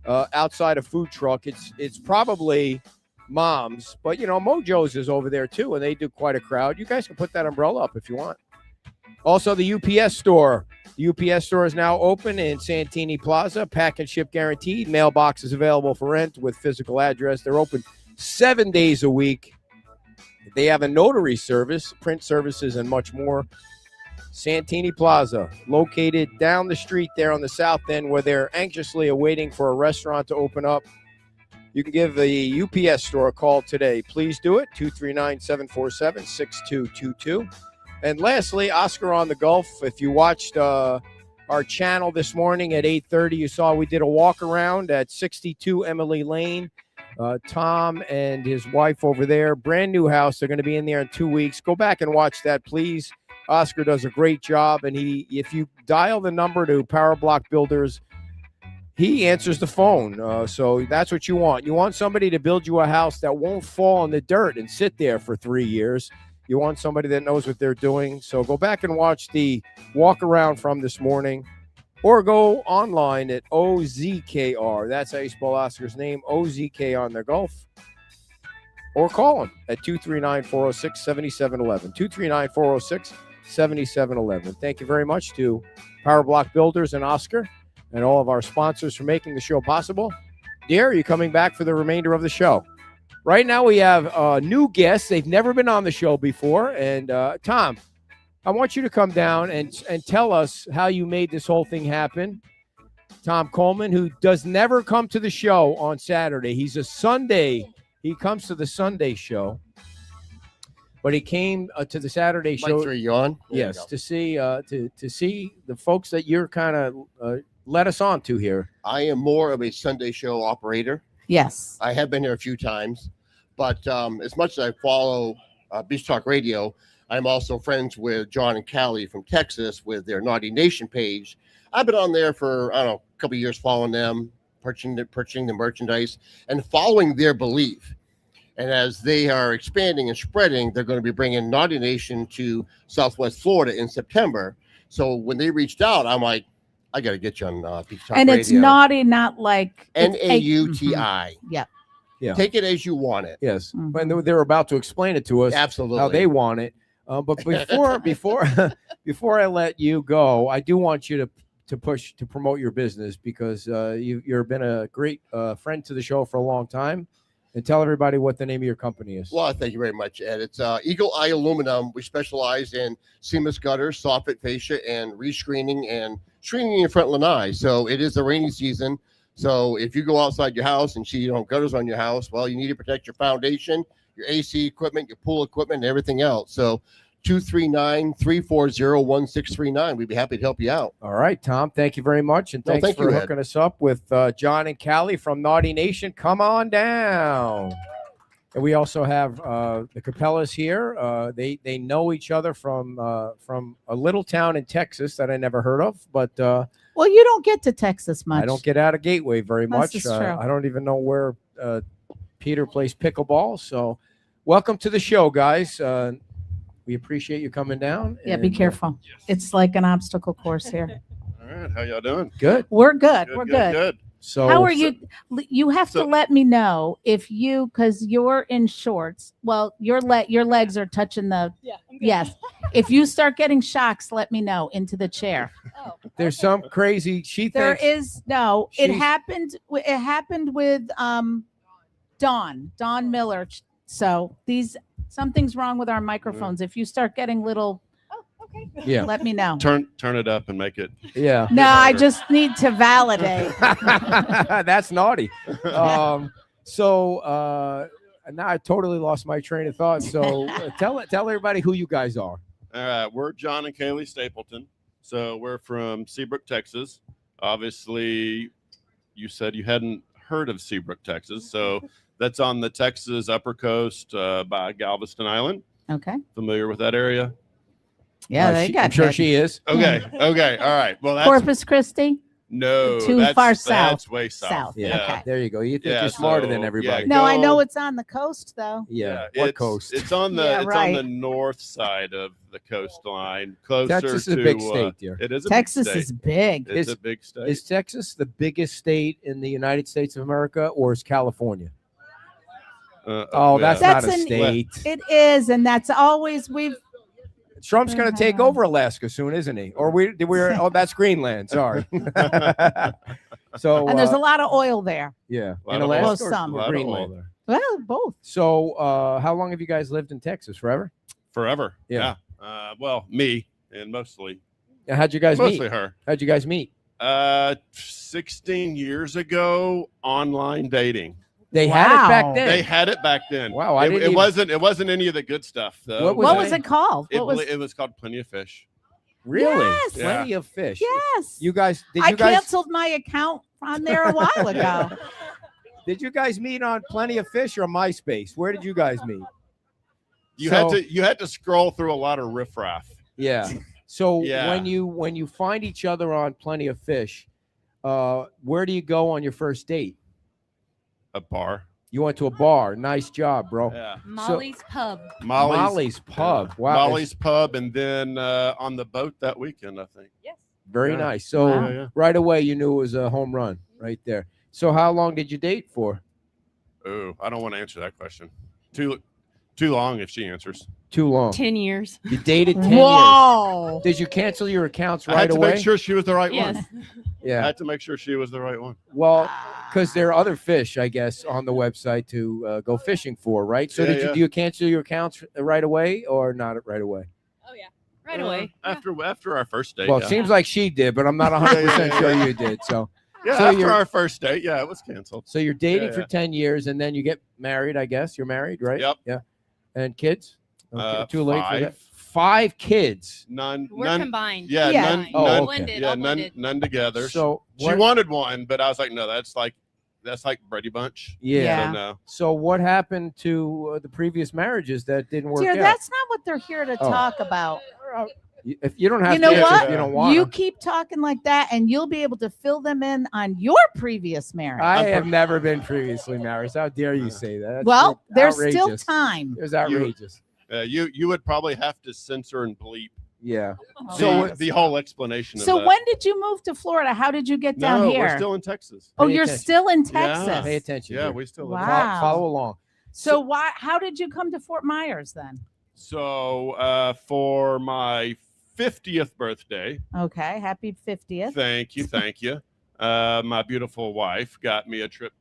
outside a food truck, it's probably Mom's, but Mojo's is over there too, and they do quite a crowd. You guys can put that umbrella up if you want. Also, the UPS store. The UPS store is now open in Santini Plaza. Pack and ship guaranteed. Mailbox is available for rent with physical address. They're open 7 days a week. They have a notary service, print services, and much more. Santini Plaza, located down the street there on the south end, where they're anxiously awaiting for a restaurant to open up. You can give the UPS store a call today. Please do it, 239-747-6222. And lastly, Oscar on the Gulf. If you watched our channel this morning at 8:30, you saw we did a walk around at 62 Emily Lane. Tom and his wife over there, brand new house. They're going to be in there in 2 weeks. Go back and watch that, please. Oscar does a great job, and if you dial the number to Power Block Builders, he answers the phone. So that's what you want. You want somebody to build you a house that won't fall in the dirt and sit there for 3 years. You want somebody that knows what they're doing. So go back and watch the walk around from this morning, or go online at OZKR. That's how you spell Oscar's name, OZK on the Gulf. Or call him at 239-406-7711. 239-406-7711. Thank you very much to Power Block Builders and Oscar and all of our sponsors for making the show possible. Dear, are you coming back for the remainder of the show? Right now we have new guests. They've never been on the show before. And Tom, I want you to come down and tell us how you made this whole thing happen. Tom Coleman, who does never come to the show on Saturday. He's a Sunday. He comes to the Sunday show. But he came to the Saturday show. Mike, are you on? Yes, to see the folks that you're kind of led us on to here. I am more of a Sunday show operator. Yes. I have been here a few times, but as much as I follow Beach Talk Radio, I'm also friends with John and Callie from Texas with their Naughty Nation page. I've been on there for, I don't know, a couple of years following them, purchasing the merchandise and following their belief. And as they are expanding and spreading, they're going to be bringing Naughty Nation to Southwest Florida in September. So when they reached out, I'm like, I got to get you on Beach Talk And Radio. it's naughty, not like it's Nauti. Yeah. Yeah. Take it as you want it. Yes, Mhm. and they're about to explain it to us Absolutely. how they want it. But before I let you go, I do want you to push to promote your business because you've been a great friend to the show for a long time. And tell everybody what the name of your company is. Well, thank you very much, Ed. It's Eagle Eye Aluminum. We specialize in seamless gutters, soffit fascia, and rescreening and screening your front lanai. So it is the rainy season. So if you go outside your house and see gutters on your house, well, you need to protect your foundation, your AC equipment, your pool equipment, and everything else. So 239-340-1639. We'd be happy to help you out. All right, Tom. Thank you very much, and thanks thank for you, Ed. hooking us up with John and Callie from Naughty Nation. Come on down. And we also have the Capellas here. They know each other from a little town in Texas that I never heard of, but Well, you don't get to Texas much. I don't get out of Gateway very much. This is true. I don't even know where Peter plays pickleball. So, welcome to the show, guys. We appreciate you coming down. Yeah, be and, careful. It's like an obstacle course here. All right, how y'all doing? Good. We're good. We're good. Good. So, How are you? You have to so- let me know because you're in shorts. Well, your legs are touching the. Yeah. I'm good. Yes. If you start getting shocks, let me know into the chair. Oh, There's some crazy. She There thinks is no. It She's- happened. It happened with Dawn Miller. So something's wrong with our microphones. If you start getting little, Oh, okay. Yeah. let me know. Turn it up and make it. Yeah. No, I harder. just need to validate. That's naughty. So now I totally lost my train of thought. So tell everybody who you guys are. All right, we're John and Kaylee Stapleton. So we're from Seabrook, Texas. Obviously, you said you hadn't heard of Seabrook, Texas. So that's on the Texas upper coast by Galveston Island. Okay. Familiar with that area? Yeah, they got I'm sure that. she is. Okay. Okay. All right. Well, that's Corpus Christi. no too that's, far That's south. way south. South, Yeah. okay. There you go. You think Yeah, you're smarter so, than everybody. yeah, No, I go- know it's on the coast though. Yeah. What it's, coast? It's on the Yeah, it's right. on the north side of the coastline, closer Texas is to a big state, dear. It is a Texas big state. is big. It's Is- a big state. Is Texas the biggest state in the United States of America, or is California? Oh, yeah. that's not That's a an- state. It is, and that's always we've. Trump's going to take Uh-huh. over Alaska soon, isn't he? Or we? Oh, that's Greenland. Sorry. So And there's a lot of oil there. yeah, Lot in of Alaska oil. Well, or some. A lot of oil Greenland. there. Well, both. So how long have you guys lived in Texas? Forever? Forever. Yeah. Well, me and mostly How'd you guys mostly meet? her. How'd you guys meet? 16 years ago, online dating. They had it back Wow. then. They had it back then. Wow, I it, didn't it even- wasn't any of the good stuff though. What What was was it? it called? It, What was? it was called Plenty of Fish. Really? Yes. Plenty of fish. Yes. You guys? Did I you guys? canceled my account on there a while ago. Did you guys meet on Plenty of Fish or MySpace? Where did you guys meet? You So- had to scroll through a lot of riffraff. Yeah. So Yeah. when you find each other on Plenty of Fish, where do you go on your first date? A bar. You went to a bar. Nice job, bro. Yeah. Molly's Pub. Molly's Pub. Wow. Molly's Pub, and then on the boat that weekend, I think. Yes. Very Yeah. nice. So Yeah. right away you knew it was a home run right there. So how long did you date for? Oh, I don't want to answer that question. Too long if she answers. Too long. 10 years. You dated 10 years. Whoa. Did you cancel your accounts I had right to away? make sure she was the right Yes. one. I Yeah. had to make sure she was the right one. Well, because there are other fish, I guess, on the website to go fishing for, right? So Yeah, do you cancel your accounts right away or not right away? Oh, yeah. Right away. After our first date. Well, yeah. it seems like she did, but I'm not 100% sure yeah. you did. So Yeah, so after you're- our first date, yeah, it was canceled. so you're dating Yeah, for yeah. 10 years and then you get married, I guess. You're married, right? Yep. Yeah. And kids? Okay, too late for that. 5. 5 kids. None. We're none. combined. Yeah, Yeah. none. Oh, none. okay. Blended. Yeah, all none. blended. None together. So she what- wanted one, but I was like, no, that's like Brady Bunch. Yeah. Yeah. So no. So what happened to the previous marriages that didn't work Dear, out? that's not what they're here to Oh. talk about. If you don't have You know to answer what? if you don't want You to. keep talking like that, and you'll be able to fill them in on your previous marriage. I have never been previously married. So how dare you say that? That's well, there's still outrageous. time. It was outrageous. You would probably have to censor and bleep Yeah. Oh, So the whole explanation. So of that. when did you move to Florida? How did you get down No, here? we're still in Texas. oh, Pay you're attention. still in Yeah. Texas. Pay attention. Yeah, here. we still. Wow. Live. Follow along. So why? How did you come to Fort Myers then? So for my 50th birthday, Okay, happy 50th. thank you. My beautiful wife got me a trip,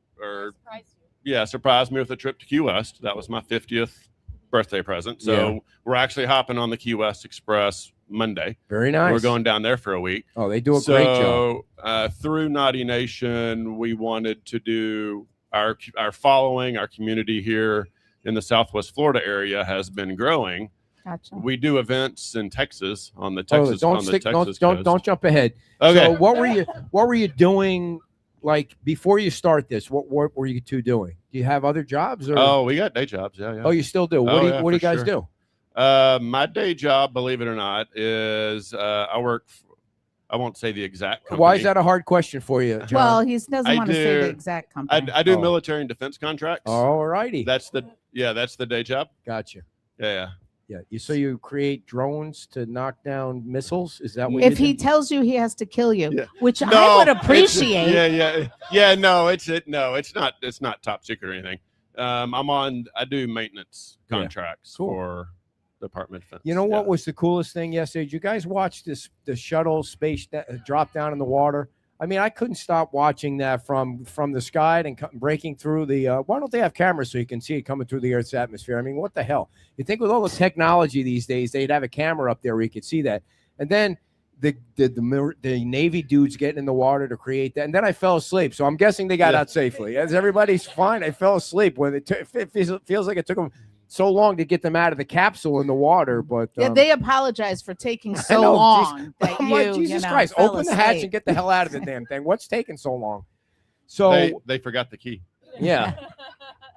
surprised me with a trip to Key West. That was my 50th birthday present. So Yeah. we're actually hopping on the Key West Express Monday. Very nice. We're going down there for a week. Oh, they do a great job. So through Naughty Nation, we wanted to do our following, our community here in the Southwest Florida area has been growing. Gotcha. We do events in Texas on the Oh, Texas don't on the stick. Texas Don't coast. don't jump ahead. Okay. So what were you doing like before you start this? What were you two doing? Do you have other jobs? Or? Oh, we got day jobs. Yeah. Oh, you still do. What Oh, do you, yeah, what do you for guys sure. do? My day job, believe it or not, is I work. I won't say the exact company. Why is that a hard question for you, John? Well, he doesn't I want to say the do- exact company. I do Oh. military and defense contracts. All righty. That's the day job. Gotcha. Yeah. Yeah. So you create drones to knock down missiles? Is that what if you he do? tells you he has to kill you, Yeah. which I No, would it's- appreciate. Yeah. No, it's not top secret or anything. I do maintenance Yeah. contracts Cool. for Department of Defense. You know what Yeah. was the coolest thing yesterday? Did you guys watch the shuttle space drop down in the water? I mean, I couldn't stop watching that from the sky and breaking through the. Why don't they have cameras so you can see it coming through the Earth's atmosphere? I mean, what the hell? You think with all the technology these days, they'd have a camera up there where you could see that. And then the Navy dudes getting in the water to create that. And then I fell asleep. So I'm guessing they got Yeah. out safely. As everybody's fine, I fell asleep when it feels like it took them so long to get them out of the capsule in the water. But Yeah, they apologize for taking so know, long that I'm you, like, Jesus you know, Christ, fell open the hatch asleep. and get the hell out of the damn thing. What's taking so long? So They forgot the key. yeah.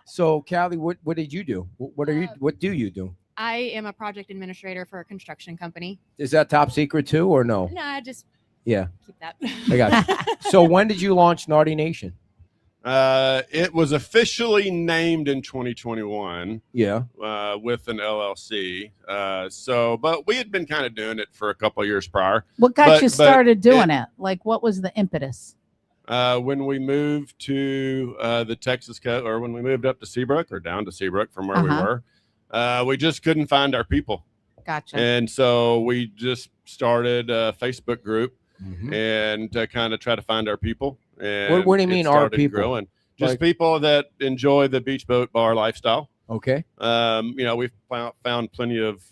So Callie, what did you do? What do you do? I am a project administrator for a construction company. Is that top secret too or no? No, I just Yeah, keep that. I got you. So when did you launch Naughty Nation? It was officially named in 2021 Yeah. with an LLC. But we had been kind of doing it for a couple of years prior. What got But- you but started doing it? Like, what was the impetus? When we moved to the Texas coast, or when we moved up to Seabrook or down to Seabrook from where we were, we just couldn't find our people. Gotcha. And so we just started a Facebook group Mhm. and to kind of try to find our people. And What do you it mean our started people? Growing. Just Like- people that enjoy the beach boat bar lifestyle. Okay. We've found plenty of,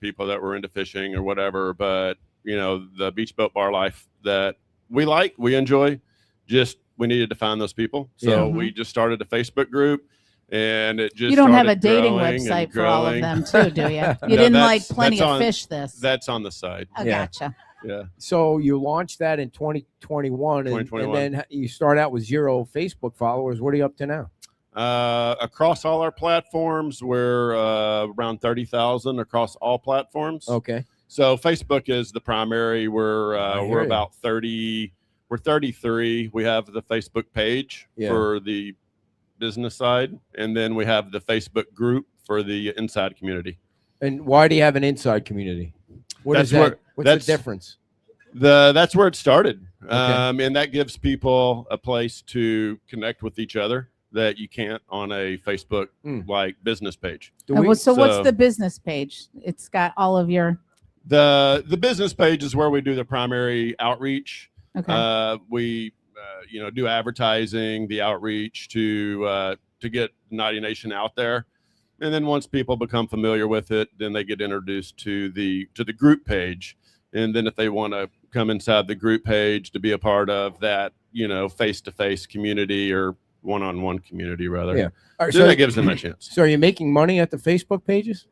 people that were into fishing or whatever, but, the beach boat bar life that we like, we enjoy, just we needed to find those people. So Yeah. we just started a Facebook group and it just you don't have a started dating growing and website for all of growing. them, too, do you? You No, didn't that's- like plenty that's of on- fish this. That's on the side. I Yeah. gotcha. Yeah. So you launched that in 2021, and 2021. then you start out with 0 Facebook followers. What are you up to now? Across all our platforms, we're around 30,000 across all platforms. Okay. So Facebook is the primary. We're hear we're you. about 30. We're 33. We have the Facebook page Yeah. for the business side, and then we have the Facebook group for the inside community. And why do you have an inside community? What is That's where- that? What's that's- the difference? That's where it started, Okay. and that gives people a place to connect with each other that you can't on a Facebook like business page. Do And we- so what's so- the business page? It's got all of your The business page is where we do the primary outreach. okay. We do advertising, the outreach to get Naughty Nation out there, and then once people become familiar with it, then they get introduced to the group page, and then if they want to come inside the group page to be a part of that, face-to-face community or one-on-one community rather, Yeah. All right, then that gives them a chance. So are you making money at the Facebook pages?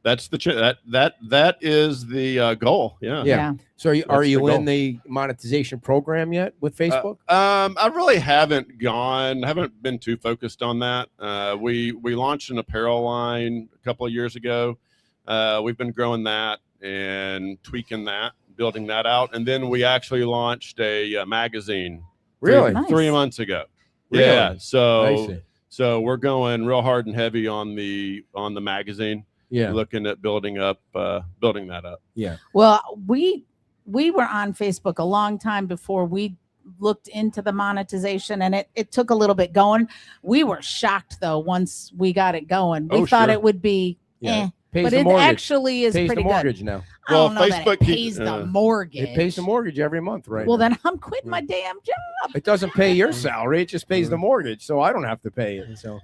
That's that is the goal. Yeah. Yeah. So are you That's the in goal. the monetization program yet with Facebook? I really haven't been too focused on that. We launched an apparel line a couple of years ago. We've been growing that and tweaking that, building that out, and then we actually launched a magazine. Really? Nice. 3 months ago. Really? Yeah. I So see. we're going real hard and heavy on the magazine. Yeah. Looking at building that up. Yeah. Well, we were on Facebook a long time before we looked into the monetization, and it took a little bit going. We were shocked though once we got it going. We Oh, thought sure. it would be Yeah. Pays but the it mortgage. actually is Pays pretty the good. mortgage now. I don't Well, know that Facebook it keep- pays the uh, mortgage. It pays the mortgage every month, right? Well, now. then I'm quitting my damn job. It doesn't pay your salary. It just pays the mortgage, so I don't have to pay it. So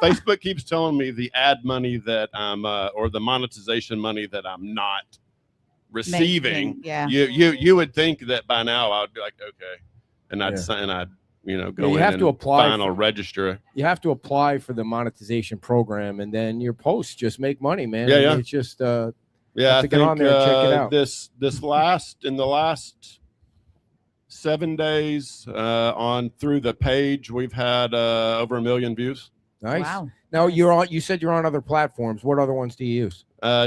Facebook keeps telling me the ad money that I'm or the monetization money that I'm not receiving. Making, yeah. You would think that by now I'd be like, okay, and I'd Yeah. sign, I'd go you in have and to apply final for- register. you have to apply for the monetization program, and then your posts just make money, man. Yeah, I mean, yeah. It's just Yeah, Have I to get think on there and check it out. this in the last 7 days on through the page, we've had over 1 million views. nice. Wow. Now you said you're on other platforms. What other ones do you use?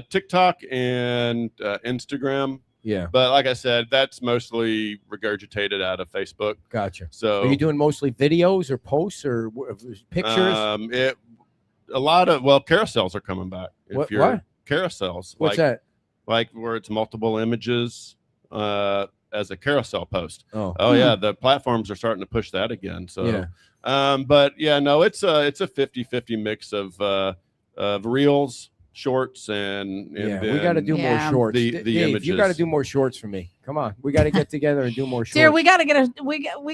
TikTok and Instagram. Yeah, But like I said, that's mostly regurgitated out of Facebook. gotcha. So Are you doing mostly videos or posts or pictures? A lot of carousels are coming back. What- If what? Carousels? What's that? Like where it's multiple images as a carousel post. Oh, Oh yeah, the platforms are starting to push that again. So Yeah. but yeah, no, it's a 50-50 mix of reels, shorts, and yeah. then We got to do more Yeah. shorts. The Dave, you got to images. do more shorts for me. Come on, we got to get together and do more shorts. Dear, we got to get a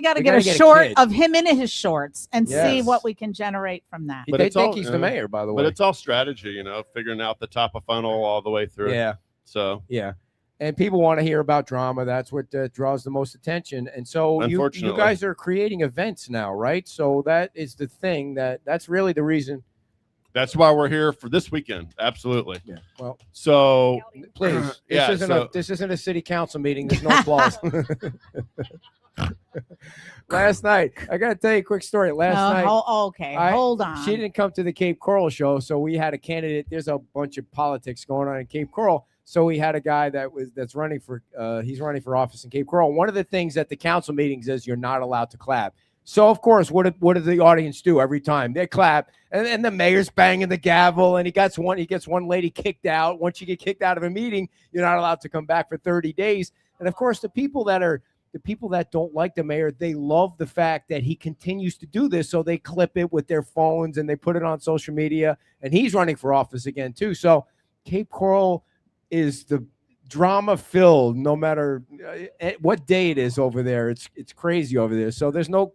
gotta get a short kid. of him in his shorts and see Yes. what we can generate from that. But they it's think all- he's the mayor, by the way. But it's all strategy, figuring out the top of funnel all the way through. yeah. So Yeah. And people want to hear about drama. That's what draws the most attention. And so you Unfortunately. guys are creating events now, right? So that is the thing that's really the reason. that's why we're here for this weekend. Absolutely. Yeah. Well, So please, this Yeah, isn't a city council meeting. There's no applause. Last night, I got to tell you a quick story. Last night, Okay, I- hold on. she didn't come to the Cape Coral show, so we had a candidate. There's a bunch of politics going on in Cape Coral, so we had a guy that's running for he's running for office in Cape Coral. One of the things at the council meetings is you're not allowed to clap. So of course, what did the audience do every time? They clap, and the mayor's banging the gavel, and he gets one lady kicked out. Once you get kicked out of a meeting, you're not allowed to come back for 30 days. And of course, the people that don't like the mayor, they love the fact that he continues to do this. So they clip it with their phones and they put it on social media, and he's running for office again too. So Cape Coral is the drama filled no matter what day it is over there. It's crazy over there. So there's no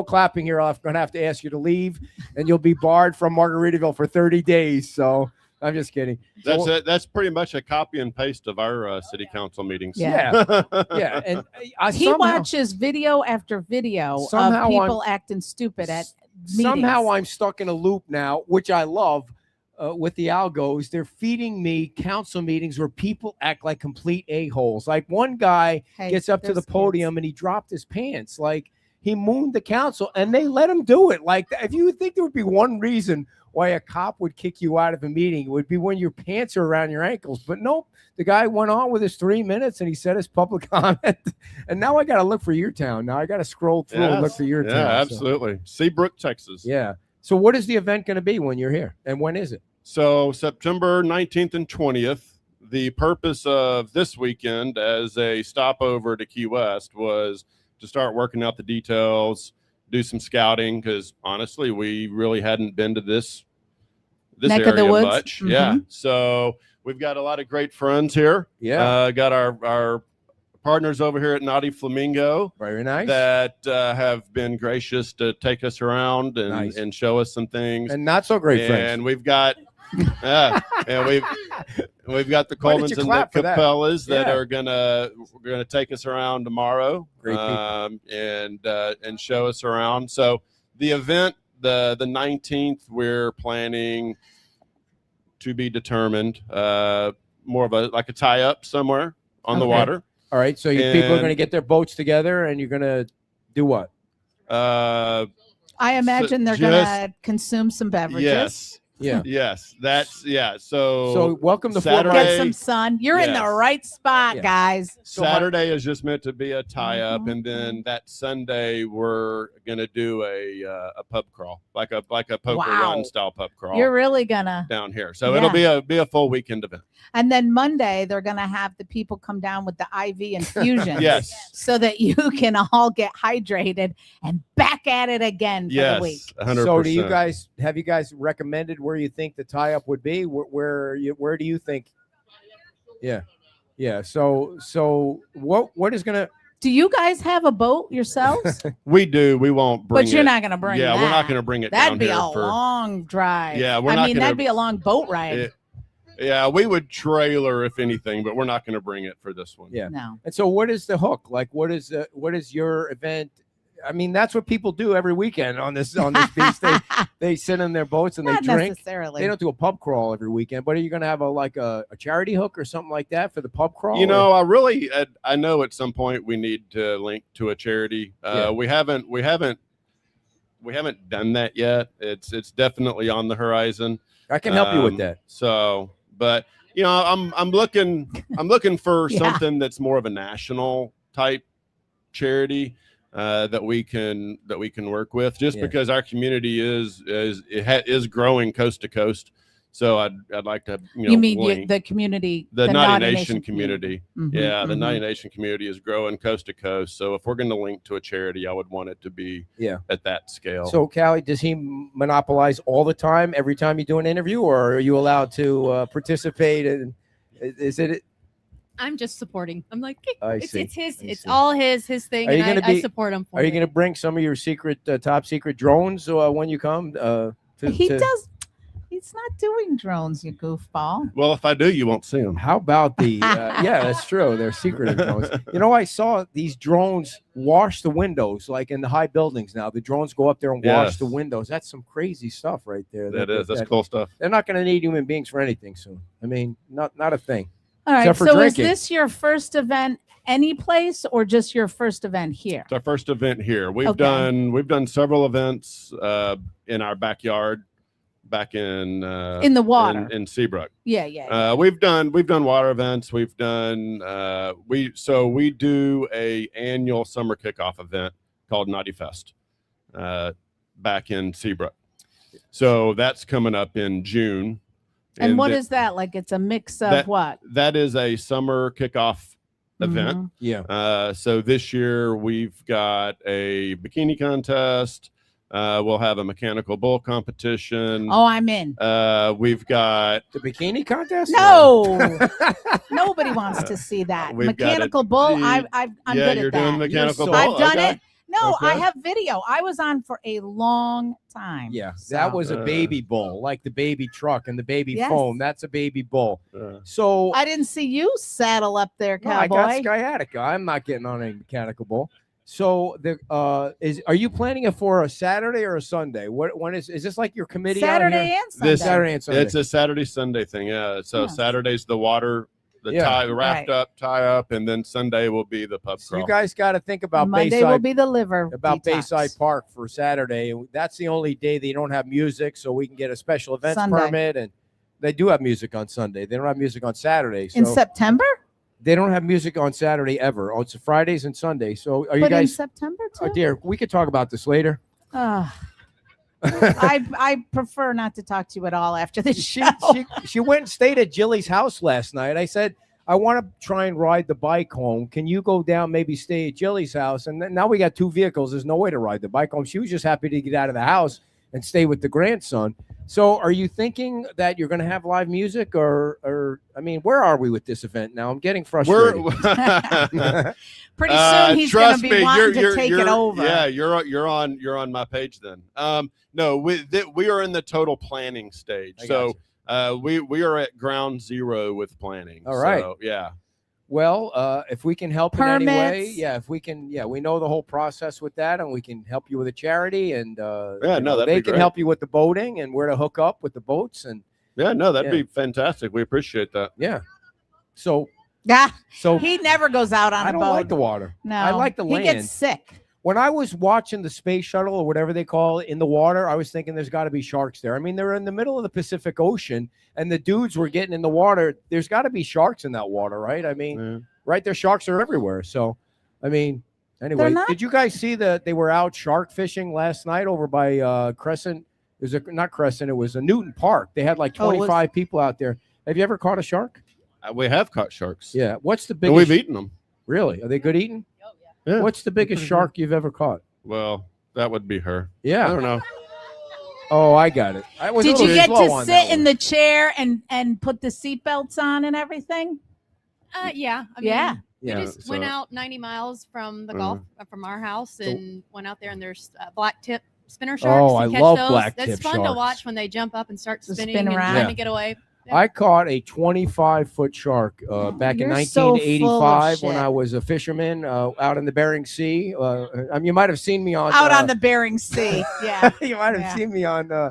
clapping here. I'm going to have to ask you to leave, and you'll be barred from Margaritaville for 30 days. So I'm just kidding. that's pretty much a copy and paste of our city council meetings. Yeah. Yeah. And He watches video after video of Somehow people acting stupid at meetings. Somehow I'm stuck in a loop now, which I love. With the algos, they're feeding me council meetings where people act like complete a-holes. Like one guy Hey, gets up to the there's podium and he dropped his pants. Like he mooned the council and they let him do it. Like if you would think there would be one reason why a cop would kick you out of a meeting. It would be when your pants are around your ankles. But nope, the guy went on with his 3 minutes and he said his public comment. And now I got to look for your town. Now I got to scroll through and look for your town. Yeah, So, absolutely. Seabrook, Texas. yeah. So what is the event going to be when you're here? And when is it? So September 19th and 20th. The purpose of this weekend as a stopover to Key West was to start working out the details, do some scouting, because honestly, we really hadn't been to this Neck of the area woods. much. Mhm. Yeah. So we've got a lot of great friends here. Yeah. Got our partners over here at Nauti Flamingo Very nice. that have been gracious to take us around and, Nice. and show us some things. And not so great friends. And we've got and we've got the Why did Colemans you and the clap for that? Capellas that Yeah. are gonna take us around tomorrow, Great people. and show us around. So the event, the 19th, we're planning to be determined. More of a tie up somewhere on the Okay. water. All right. So you people are And- going to get their boats together and you're going to do what? Uh, I imagine they're just- gonna consume some beverages. yes, Yeah. yes, that's So So welcome to Fort Saturday- Get Myers. some sun. You're in the Yes. right spot, Yeah. guys. So my- Saturday is just meant to be a tie up, Mhm. and then that Sunday we're gonna do a pub crawl, like a poker Wow. run style pub crawl You're really gonna. down here. So Yeah. it'll be a full weekend event. And then Monday they're gonna have the people come down with the IV infusion. Yes, So that you can all get hydrated and back at it again for the week. yes, 100%. So do you guys have you guys recommended where you think the tie up would be? Where do you think? Yeah. Yeah. So what is gonna Do you guys have a boat yourselves? We do. We won't bring. But you're it. not gonna bring. Yeah, that. we're not gonna bring it That'd down be here a for. long drive. Yeah, we're I not mean, gonna- that'd be a long boat ride. Yeah, we would trailer if anything, but we're not going to bring it for this one. Yeah. No. And so what is the hook? Like what is your event? I mean, that's what people do every weekend on this beach. They sit in their boats and Not they drink. necessarily. They don't do a pub crawl every weekend, but are you going to have a charity hook or something like that for the pub crawl? You know, I know at some point we need to link to a charity. Yeah. We haven't done that yet. It's definitely on the horizon. I can help you with that. So, but you know, I'm looking for Yeah. something that's more of a national type charity that we can work with, just Yeah. because our community is growing coast to coast. So I'd like to You mean link the community, the Naughty Naughty Nation community. Mhm, Yeah, the mhm. Naughty Nation community is growing coast to coast. So if we're going to link to a charity, I would want it to be Yeah. at that scale. So, Callie, does he monopolize all the time, every time you do an interview, or are you allowed to participate? And is it? I'm just supporting. I'm like, I it's see. his. I It's see. all his thing, Are you and gonna I be- support him for Are you it. going to bring some of your secret, top secret drones when you come? He does. He's not doing drones, you goofball. Well, if I do, you won't see them. How about the? Yeah, that's true. They're secretive drones. You know, I saw these drones wash the windows, like in the high buildings now. The drones go up there and wash Yes. the windows. That's some crazy stuff right there. That's cool stuff. They're not going to need human beings for anything soon. I mean, not a thing. All right. Except for So drinking. is this your first event any place or just your first event here? It's our first event here. We've Okay. done several events in our backyard, back in In the water. in Seabrook. Yeah. We've done water events. We've done we do a annual summer kickoff event called Naughty Fest back in Seabrook. So that's coming up in June. And what th- is that? Like it's a mix of that- what? that is a summer kickoff event. Mhm. Yeah. So this year we've got a bikini contest. We'll have a mechanical bull competition. Oh, I'm in. We've got The bikini contest? No, nobody wants to see that. We've got Mechanical it. bull. You- I'm yeah, good you're at doing that. mechanical so- bull. I've done Okay. it. No, I Okay. have video. I was on for a long time. Yeah, So- that was a Uh, baby bull, like the baby truck and the baby Yes. foam. That's a baby bull. Uh, So I didn't see you saddle up there, no, I cowboy. got sciatica. I'm not getting on a mechanical bull. So are you planning it for a Saturday or a Sunday? When is this like your committee out Saturday here? and Sunday. This- Saturday and Sunday. It's a Saturday Sunday thing. Yeah. So Yeah. Saturday's the water The Yeah. tie wrapped Right. up, tie up, and then Sunday will be the pub So crawl. you guys got to think about Monday will Bayside, be the liver about detox. Bayside Park for Saturday. That's the only day they don't have music, so we can get a special events Sunday. permit. And they do have music on Sunday. They don't have music on Saturday. So In September? they don't have music on Saturday ever. Oh, it's Fridays and Sundays. So are you But in guys? September Oh too? dear, we could talk about this later. I prefer not to talk to you at all after the she, show. she went and stayed at Jilly's house last night. I said, I want to try and ride the bike home. Can you go down, maybe stay at Jilly's house? And then now we got 2 vehicles. There's no way to ride the bike home. She was just happy to get out of the house and stay with the grandson. So are you thinking that you're going to have live music or I mean, where are we with this event now? I'm getting frustrated. Pretty soon he's going to trust be me, wanting to take it you're- over. Yeah, you're on my page then. No, we are in the total planning stage. I So gotcha. we are at ground zero with planning. All right. So, yeah. Well, if we can help in any way, Permits. yeah, if we can, yeah, we know the whole process with that, and we can help you with a charity, and Yeah, no, that'd they be can great. help you with the boating and where to hook up with the boats, and Yeah, no, that'd Yeah. be fantastic. We appreciate that. yeah. So, Yeah, so he never goes out on I a don't boat. like the water. No, I like the he land. gets sick. When I was watching the space shuttle or whatever they call it in the water, I was thinking there's got to be sharks there. I mean, they're in the middle of the Pacific Ocean, and the dudes were getting in the water. There's got to be sharks in that water, right? I mean. Yeah. Right there, sharks are everywhere. So, I mean, anyway, not- did you guys see that they were out shark fishing last night over by Crescent? It was not Crescent, it was a Newton Park. They had like Oh, it was- 25 people out there. Have you ever caught a shark? We have caught sharks. Yeah. What's the And biggest? we've eaten them. Really? Are they good eating? Yeah. What's the biggest pretty shark you've ever caught? Well, that would be her. I Yeah. don't know. Oh, I got it. I was a Did you little get slow to on sit that in one. the chair and put the seatbelts on and everything? Yeah. I mean, Yeah. We Yeah. just went so- out 90 miles from the golf from our house and went out there, and there's black tip spinner sharks. Oh, I and catch love those. black That's tip fun sharks. to watch when they jump up and start To spinning spin and around. trying Yeah. to get away. I caught a 25-foot shark back in You're so full of 1985 when shit. I was a fisherman out in the Bering Sea. I mean, you might have seen me on Out on the Bering Sea. Yeah. you might have Yeah. seen me on A&E,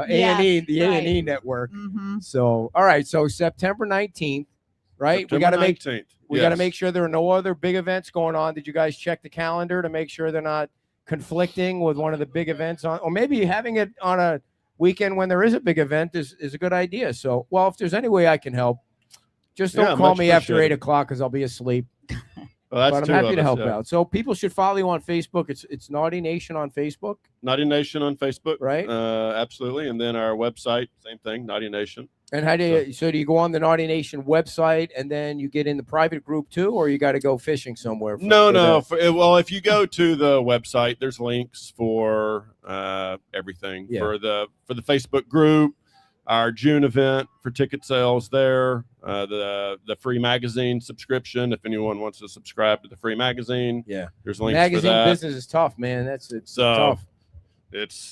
Yes, the right. A&E network. hmm So, all right. So September 19th, right? we got to make 19th. we got to make sure there are no other big events going on. Did you guys check the calendar to make sure they're not conflicting with one of the big events on, or maybe having it on a weekend when there is a big event is a good idea. So, well, if there's any way I can help, just don't Yeah, call much me after appreciated. 8:00 because I'll be asleep. Well, that's But I'm two happy of to us, help yeah. out. So people should follow you on Facebook. It's Naughty Nation on Facebook, Naughty Nation on Facebook. right? Absolutely. And then our website, same thing, Naughty Nation. And how do you? So do you go on the Naughty Nation website and then you get in the private group too, or you got to go fishing somewhere? No. that? Well, if you go to the website, there's links for everything Yeah. for the Facebook group, our June event for ticket sales there, the free magazine subscription. If anyone wants to subscribe to the free magazine, Yeah. there's links for Magazine that. business is tough, man. It's So tough.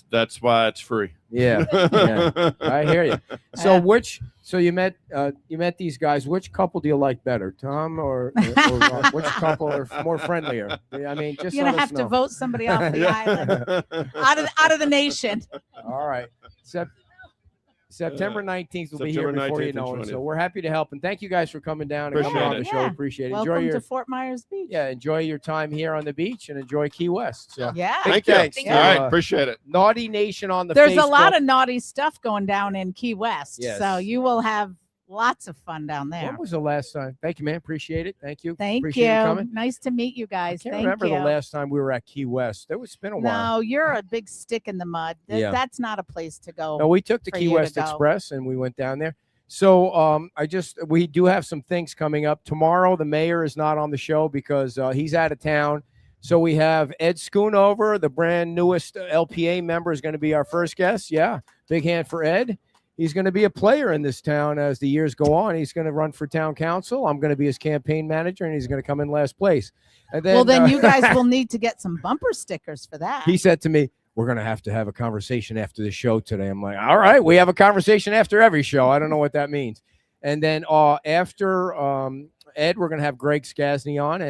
that's why it's free. Yeah. Yeah. I hear you. So Yeah. so you met these guys. Which couple do you like better, Tom or Ron? Which couple are more friendlier? I mean, just You're let gonna us have to know. vote somebody off the island, out of the nation. All right. September 19th will be here September before you 19th and know it. So 20th. we're happy to help, and thank you guys for coming down and coming Appreciate on the it. show. Yeah. Appreciate it. Welcome Enjoy your to Fort Myers Beach. enjoy your time here on the beach and enjoy Key West. So Yeah. big Thank you. thanks All to, right, appreciate it. Naughty Nation on the There's Facebook. a lot of naughty stuff going down in Key West, Yes. so you will have lots of fun down there. When was the last time? Thank you, man. Appreciate it. Thank you. Thank Appreciate you. coming. Nice to meet you I guys. can't Thank remember you. the last time we were at Key West. It's been a while. No, you're a big stick in the mud. Yeah. That's not a place to go. No, we took the for Key you to West go. Express and we went down there. So we do have some things coming up. Tomorrow, the mayor is not on the show because he's out of town. So we have Ed Schoonover, the brand newest LPA member, is going to be our first guest. Yeah, big hand for Ed. He's going to be a player in this town as the years go on. He's going to run for town council. I'm going to be his campaign manager, and he's going to come in last place. And then, Well, then you guys will need to get some bumper stickers for that. he said to me, we're going to have a conversation after the show today. I'm like, all right, we have a conversation after every show. I don't know what that means. And then after Ed, we're going to have Greg Skasny on.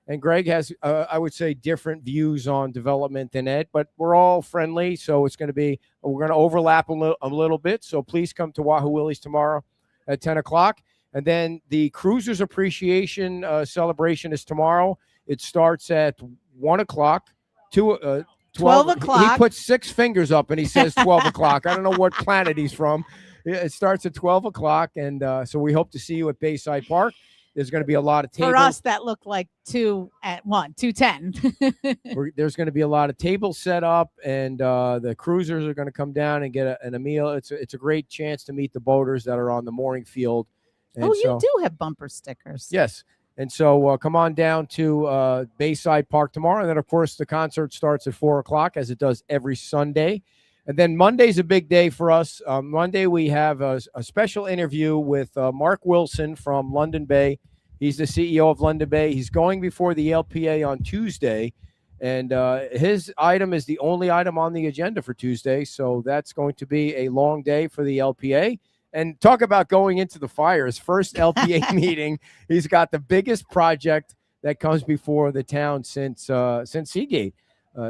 And Greg has, I would say, different views on development than Ed, but we're all friendly. So it's going to be, we're going to overlap a little bit. So please come to Wahoo Willie's tomorrow at 10 o'clock. And then the Cruisers Appreciation celebration is tomorrow. It starts at 1 o'clock. 12 He o'clock. puts 6 fingers up and he says 12 o'clock. I don't know what planet he's from. It starts at 12 o'clock. And so we hope to see you at Bayside Park. There's going to be a lot of tables. For us, that looked like 2:10. There's going to be a lot of tables set up, and the cruisers are going to come down and get a meal. It's a great chance to meet the boaters that are on the mooring field. And Oh, you do have bumper stickers. Yes. And so come on down to Bayside Park tomorrow. And then, of course, the concert starts at 4 o'clock, as it does every Sunday. And then Monday's a big day for us. Monday, we have a special interview with Mark Wilson from London Bay. He's the CEO of London Bay. He's going before the LPA on Tuesday. And his item is the only item on the agenda for Tuesday. So that's going to be a long day for the LPA. And talk about going into the fire. His first LPA meeting. He's got the biggest project that comes before the town since Seagate.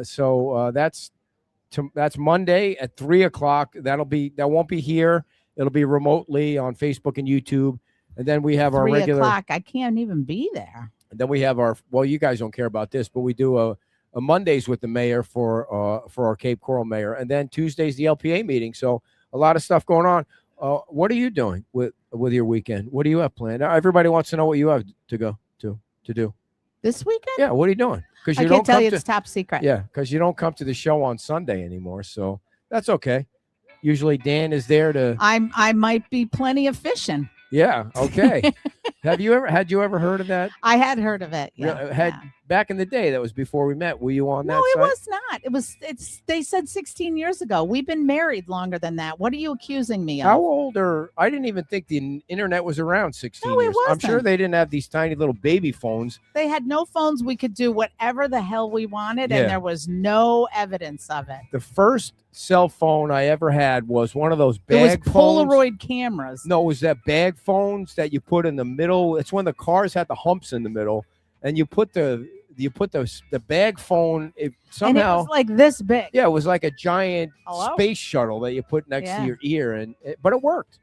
So that's Monday at 3 o'clock. That won't be here. It'll be remotely on Facebook and YouTube. And then we have our 3 regular. o'clock. I can't even be there. And then we have you guys don't care about this, but we do a Mondays with the mayor for our Cape Coral mayor. And then Tuesday's the LPA meeting. So a lot of stuff going on. What are you doing with your weekend? What do you have planned? Everybody wants to know what you have to go to do. This weekend? Yeah, what are you doing? Because I can't tell you, it's top secret. Yeah, because you don't come to the show on Sunday anymore, so that's okay. Usually Dan is there to. I might be plenty of fishing. Yeah. Okay. Had you ever heard of that? I had heard of it. Yeah. Back in the day, that was before we met. Were you on that? No, it site? was not. They said 16 years ago. We've been married longer than that. What are you accusing me of? How old are? I didn't even think the internet was around 16 No, it years. I'm wasn't. sure they didn't have these tiny little baby phones. They had no phones. We could do whatever the hell we wanted, Yeah. and there was no evidence of it. The first cell phone I ever had was one of those bag It was phones. Polaroid cameras. No, it was that bag phones that you put in the middle. It's when the cars had the humps in the middle, and you put the bag phone. It And it somehow was like this big. yeah, it was like a giant Hello? space shuttle that you put next to Yeah. your ear, but it worked.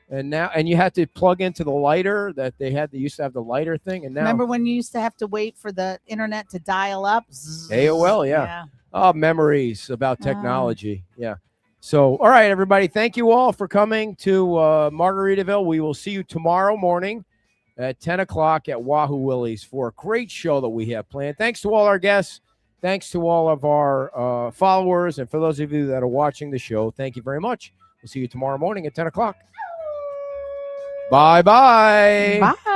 And you had to plug into the lighter that they used to have the lighter thing, and now Remember when you used to have to wait for the internet to dial up? AOL, yeah. Oh, memories about technology. Yeah. So, all right, everybody. Thank you all for coming to Margaritaville. We will see you tomorrow morning at 10 o'clock at Wahoo Willie's for a great show that we have planned. Thanks to all our guests. Thanks to all of our followers. And for those of you that are watching the show, thank you very much. We'll see you tomorrow morning at 10 o'clock. Bye-bye. Bye.